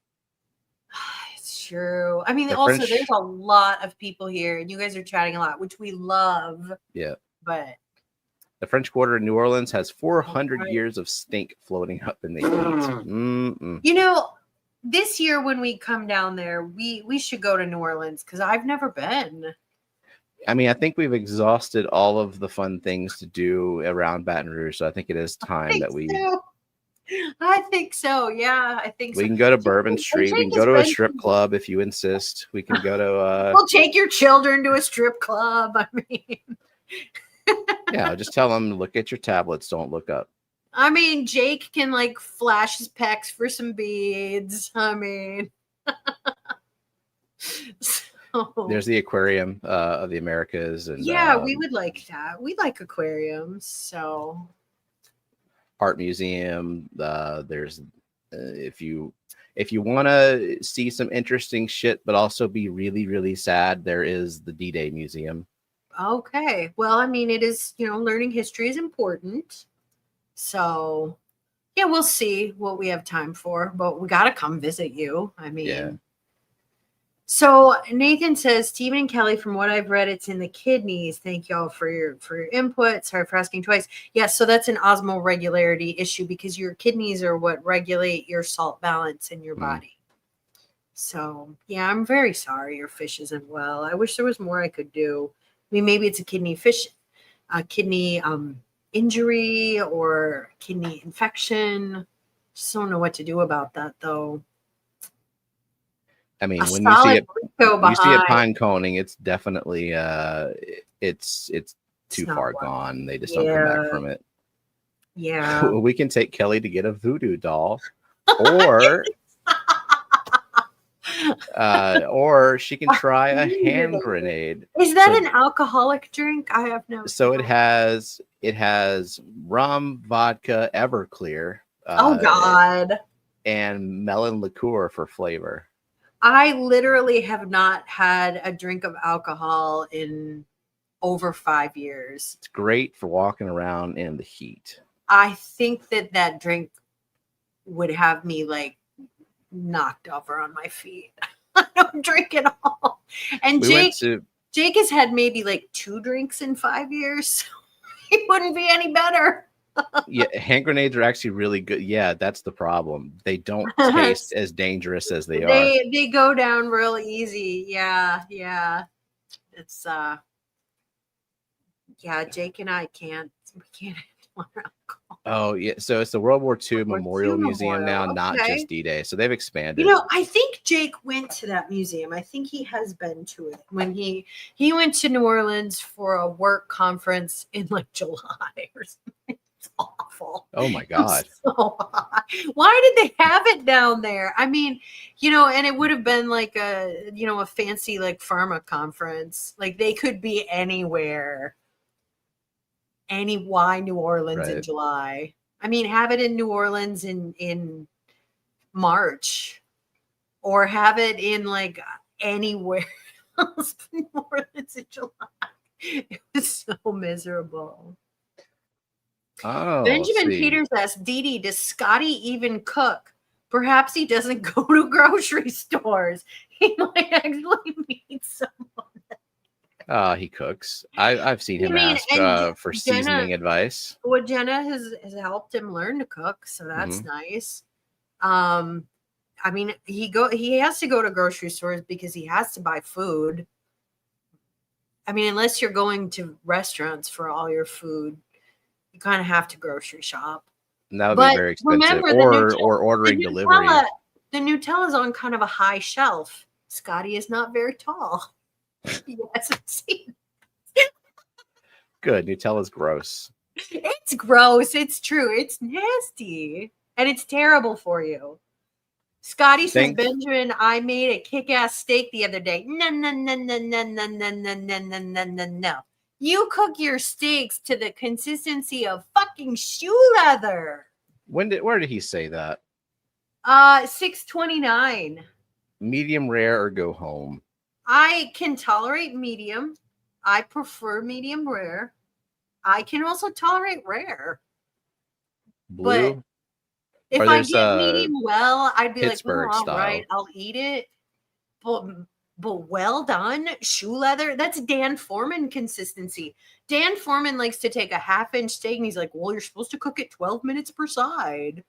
It's true. I mean, there's a lot of people here, and you guys are chatting a lot, which we love. Yeah, but. The French Quarter in New Orleans has 400 years of stink floating up in the heat. This year when we come down there, we should go to New Orleans because I've never been. I mean, I think we've exhausted all of the fun things to do around Baton Rouge, so I think it is time that we I think so. Yeah, I think we so. can go to Bourbon Street. We can go to a strip club if you insist. We can go to. We'll take your children to a strip club. I mean, yeah, just tell them look at your tablets. Don't look up. I mean, Jake can like flash his pecs for some beads. I mean, so, there's the Aquarium of the Americas, and yeah, we would like that. We like aquariums, so art museum. There's if you want to see some interesting shit, but also be really, really sad, there is the D-Day Museum. Okay. Well, I mean, it is, learning history is important. So, yeah, we'll see what we have time for, but we got to come visit you. I mean, yeah. So Nathan says, Stephen and Kelley, from what I've read, it's in the kidneys. Thank y'all for your input. Sorry for asking twice. Yes, so that's an osmoregularity issue because your kidneys are what regulate your salt balance in your body. So, yeah, I'm very sorry your fish isn't well. I wish there was more I could do. I mean, maybe it's a kidney injury or kidney infection. Just don't know what to do about that, though. I mean, when you see it pine coning, it's definitely it's too far gone. They just don't come back from it. Yeah. We can take Kelley to get a voodoo doll, or or she can try a hand grenade. Is that an alcoholic drink? I have no. So it has rum, vodka, Everclear. Oh God. And melon liqueur for flavor. I literally have not had a drink of alcohol in over 5 years. It's great for walking around in the heat. I think that drink would have me like knocked over on my feet. I don't drink at all. And Jake has had maybe like 2 drinks in 5 years. So he wouldn't be any better. Yeah, hand grenades are actually really good. Yeah, that's the problem. They don't taste as dangerous as they are. They go down real easy. Yeah. It's Jake and I can't handle alcohol. Oh yeah, so it's the World War II Memorial Museum now, not just D-Day. So they've expanded. I think Jake went to that museum. I think he has been to it when he went to New Orleans for a work conference in like July or something. It's awful. Oh my God. So why did they have it down there? I mean, and it would have been like a fancy like pharma conference. Like they could be anywhere. Why New Orleans in July? I mean, have it in New Orleans in March, or have it in like anywhere else but New Orleans in July. It was so miserable. Oh, Benjamin Peters asks, Dee, does Scotty even cook? Perhaps he doesn't go to grocery stores. He might actually meet someone. He cooks. I've seen him ask for seasoning advice. Well, Jenna has helped him learn to cook, so that's nice. I mean, he has to go to grocery stores because he has to buy food. I mean, unless you're going to restaurants for all your food, you kind of have to grocery shop. And that would be very expensive. Or ordering delivery. The Nutella's on kind of a high shelf. Scotty is not very tall. He hasn't seen. Good. Nutella's gross. It's gross. It's true. It's nasty. And it's terrible for you. Scotty says, Benjamin, I made a kick-ass steak the other day. No. You cook your steaks to the consistency of fucking shoe leather. Where did he say that? 629. Medium rare or go home? I can tolerate medium. I prefer medium rare. I can also tolerate rare. Blue? But if I get medium well, I'd be Pittsburgh like, all right, I'll eat it. But well done, shoe leather. That's Dan Foreman consistency. Dan Foreman likes to take a 1/2-inch steak and he's like, well, you're supposed to cook it 12 minutes per side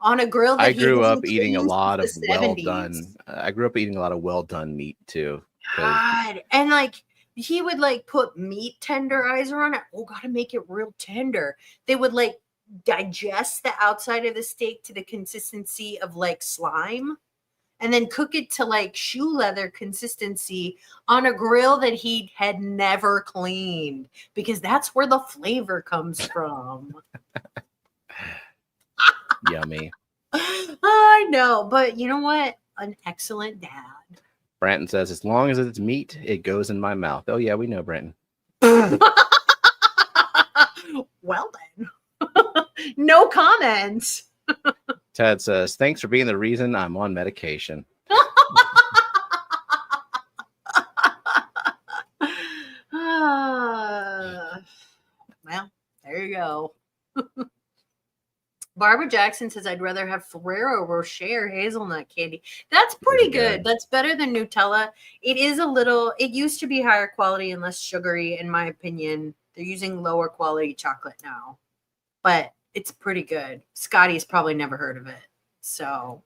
on a grill. I grew up eating a lot of well done. I grew up eating a lot of well done meat too. God. And like he would like put meat tenderizer on it. Oh, gotta make it real tender. They would like digest the outside of the steak to the consistency of like slime, and then cook it to like shoe leather consistency on a grill that he had never cleaned, because that's where the flavor comes from. Yummy. I know, but you know what? An excellent dad. Branton says, as long as it's meat, it goes in my mouth. Oh, yeah, we know, Branton. Well, then. No comments. Ted says, thanks for being the reason I'm on medication. Well, there you go. Barbara Jackson says, I'd rather have Ferrero Rocher hazelnut candy. That's pretty good. That's better than Nutella. It is a little, it used to be higher quality and less sugary, in my opinion. They're using lower quality chocolate now, but it's pretty good. Scotty's probably never heard of it. So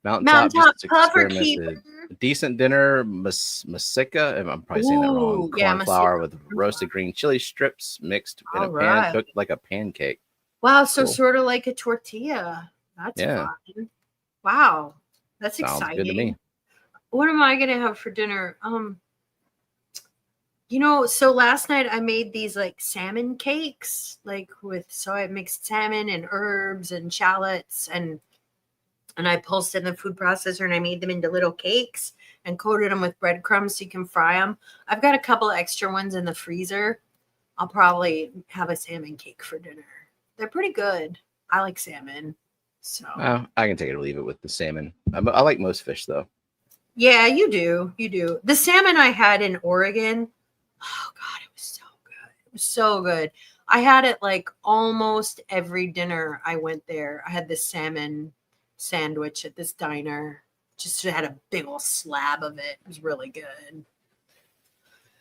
Mountaintop Puffer Keeper. Decent dinner, Masika. I'm probably saying that wrong. Corn flour with roasted green chili strips mixed in a pan, cooked like a pancake. Wow, so cool. Sort of like a tortilla. That's fun. Wow, that's Sounds exciting. Good to me. What am I gonna have for dinner? You know, so last night I made these like salmon cakes, so I mixed salmon and herbs and shallots and I pulsed in the food processor and I made them into little cakes and coated them with breadcrumbs so you can fry them. I've got a couple extra ones in the freezer. I'll probably have a salmon cake for dinner. They're pretty good. I like salmon. So I can take it or leave it with the salmon. I like most fish though. Yeah, you do. You do. The salmon I had in Oregon, oh God, it was so good. It was so good. I had it like almost every dinner I went there. I had this salmon sandwich at this diner. Just had a big old slab of it. It was really good.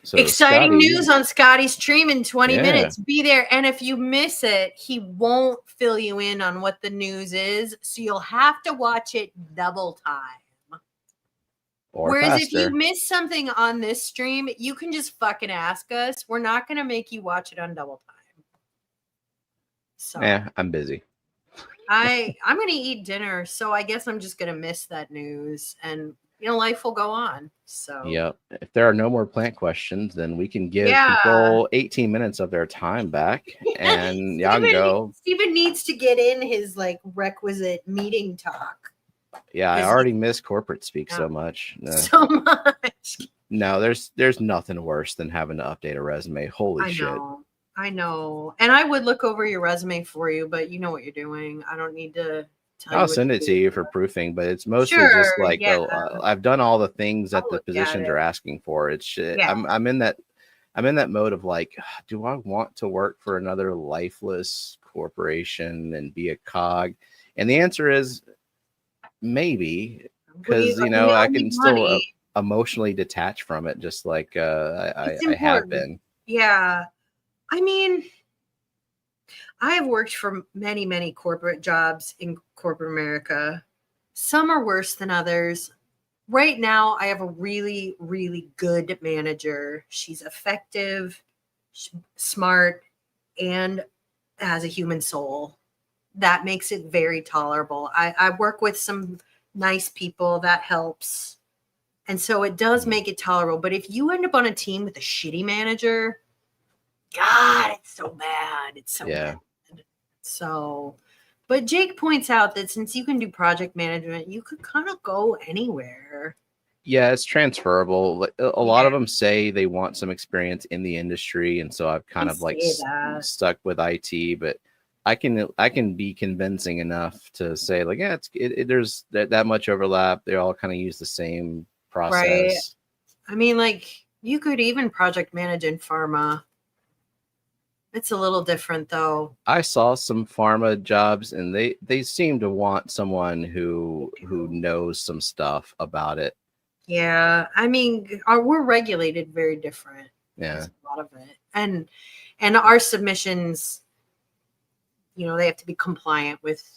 So exciting news on Scotty's stream in 20 minutes. Be there. And if you miss it, he won't fill you in on what the news is. So you'll have to watch it double time. Whereas faster. If you miss something on this stream, you can just fucking ask us. We're not going to make you watch it on double time. So yeah, I'm busy. I'm going to eat dinner. So I guess I'm just going to miss that news. And you know, life will go on. So yep. If there are no more plant questions, then we can give people 18 minutes of their time back, and y'all can go. Stephen needs to get in his like requisite meeting talk. Yeah, I already miss corporate speak so much. So much. No, there's nothing worse than having to update a resume. Holy shit. I know. And I would look over your resume for you, but you know what you're doing. I don't need to. I'll send it to you for proofing, but it's mostly just like I've done all the things that the positions are asking for. It's shit. Yeah. I'm in that mode of like, do I want to work for another lifeless corporation and be a cog? And the answer is maybe, because you know I can still emotionally detach from it, just like I have been. Yeah, I mean, I have worked for many, many corporate jobs in corporate America. Some are worse than others. Right now, I have a really, really good manager. She's effective, smart, and has a human soul. That makes it very tolerable. I work with some nice people. That helps. And so it does make it tolerable. But if you end up on a team with a shitty manager, God, it's so bad. It's so bad. So, but Jake points out that since you can do project management, you could kind of go anywhere. Yeah, it's transferable. A lot of them say they want some experience in the industry, and so I've kind of like stuck with IT. But I can be convincing enough to say like, yeah, there's that much overlap. They all kind of use the same process. Right. I mean, like you could even project manage in pharma. It's a little different though. I saw some pharma jobs and they seem to want someone who knows some stuff about it. Yeah. I mean, we're regulated very different. Yeah. There's a lot of it. And our submissions, you know, they have to be compliant with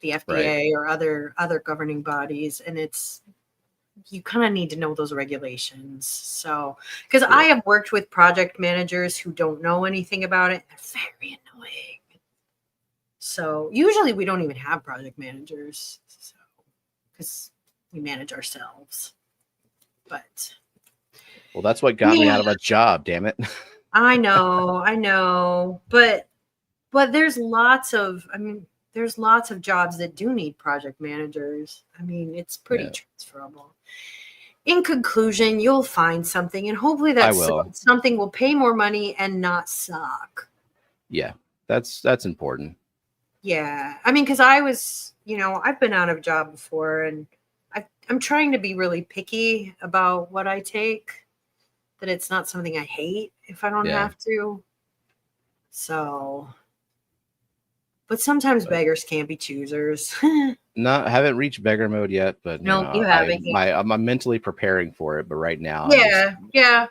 the FDA or other governing bodies. And you kind of need to know those regulations. So, because I have worked with project managers who don't know anything about it. They're very annoying. So usually we don't even have project managers, so because we manage ourselves. But well, that's what got me out of a job, damn it. I know, but there's lots of jobs that do need project managers. I mean, it's pretty transferable. In conclusion, you'll find something, and hopefully that something will pay more money and not suck. Yeah, that's important. Yeah, I mean, because I was, I've been out of a job before, and I'm trying to be really picky about what I take, that it's not something I hate if I don't have to. So, but sometimes beggars can't be choosers. No, I haven't reached beggar mode yet, but no, you haven't. I'm mentally preparing for it, but right now, I'm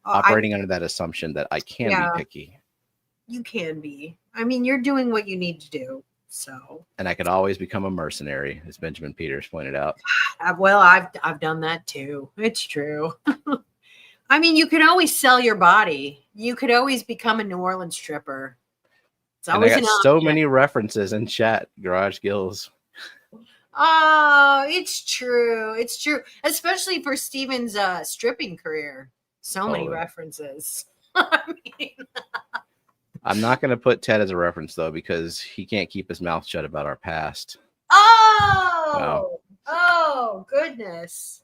operating under that assumption that I can be picky. You can be. I mean, you're doing what you need to do. So, and I could always become a mercenary, as Benjamin Peters pointed out. Well, I've done that too. It's true. I mean, you can always sell your body. You could always become a New Orleans stripper. It's always and I got so many references in chat. Garage Gills. Oh, it's true. It's true, especially for Stephen's stripping career. So many references. I mean. I'm not going to put Ted as a reference, though, because he can't keep his mouth shut about our past. Oh, goodness.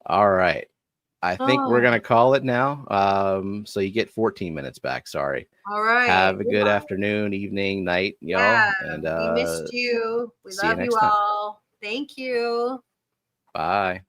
All right. I think we're going to call it now. So you get 14 minutes back. Sorry. All right. Have a good afternoon, evening, night, y'all. Yeah, and we missed you. We love you all. Thank you. Bye.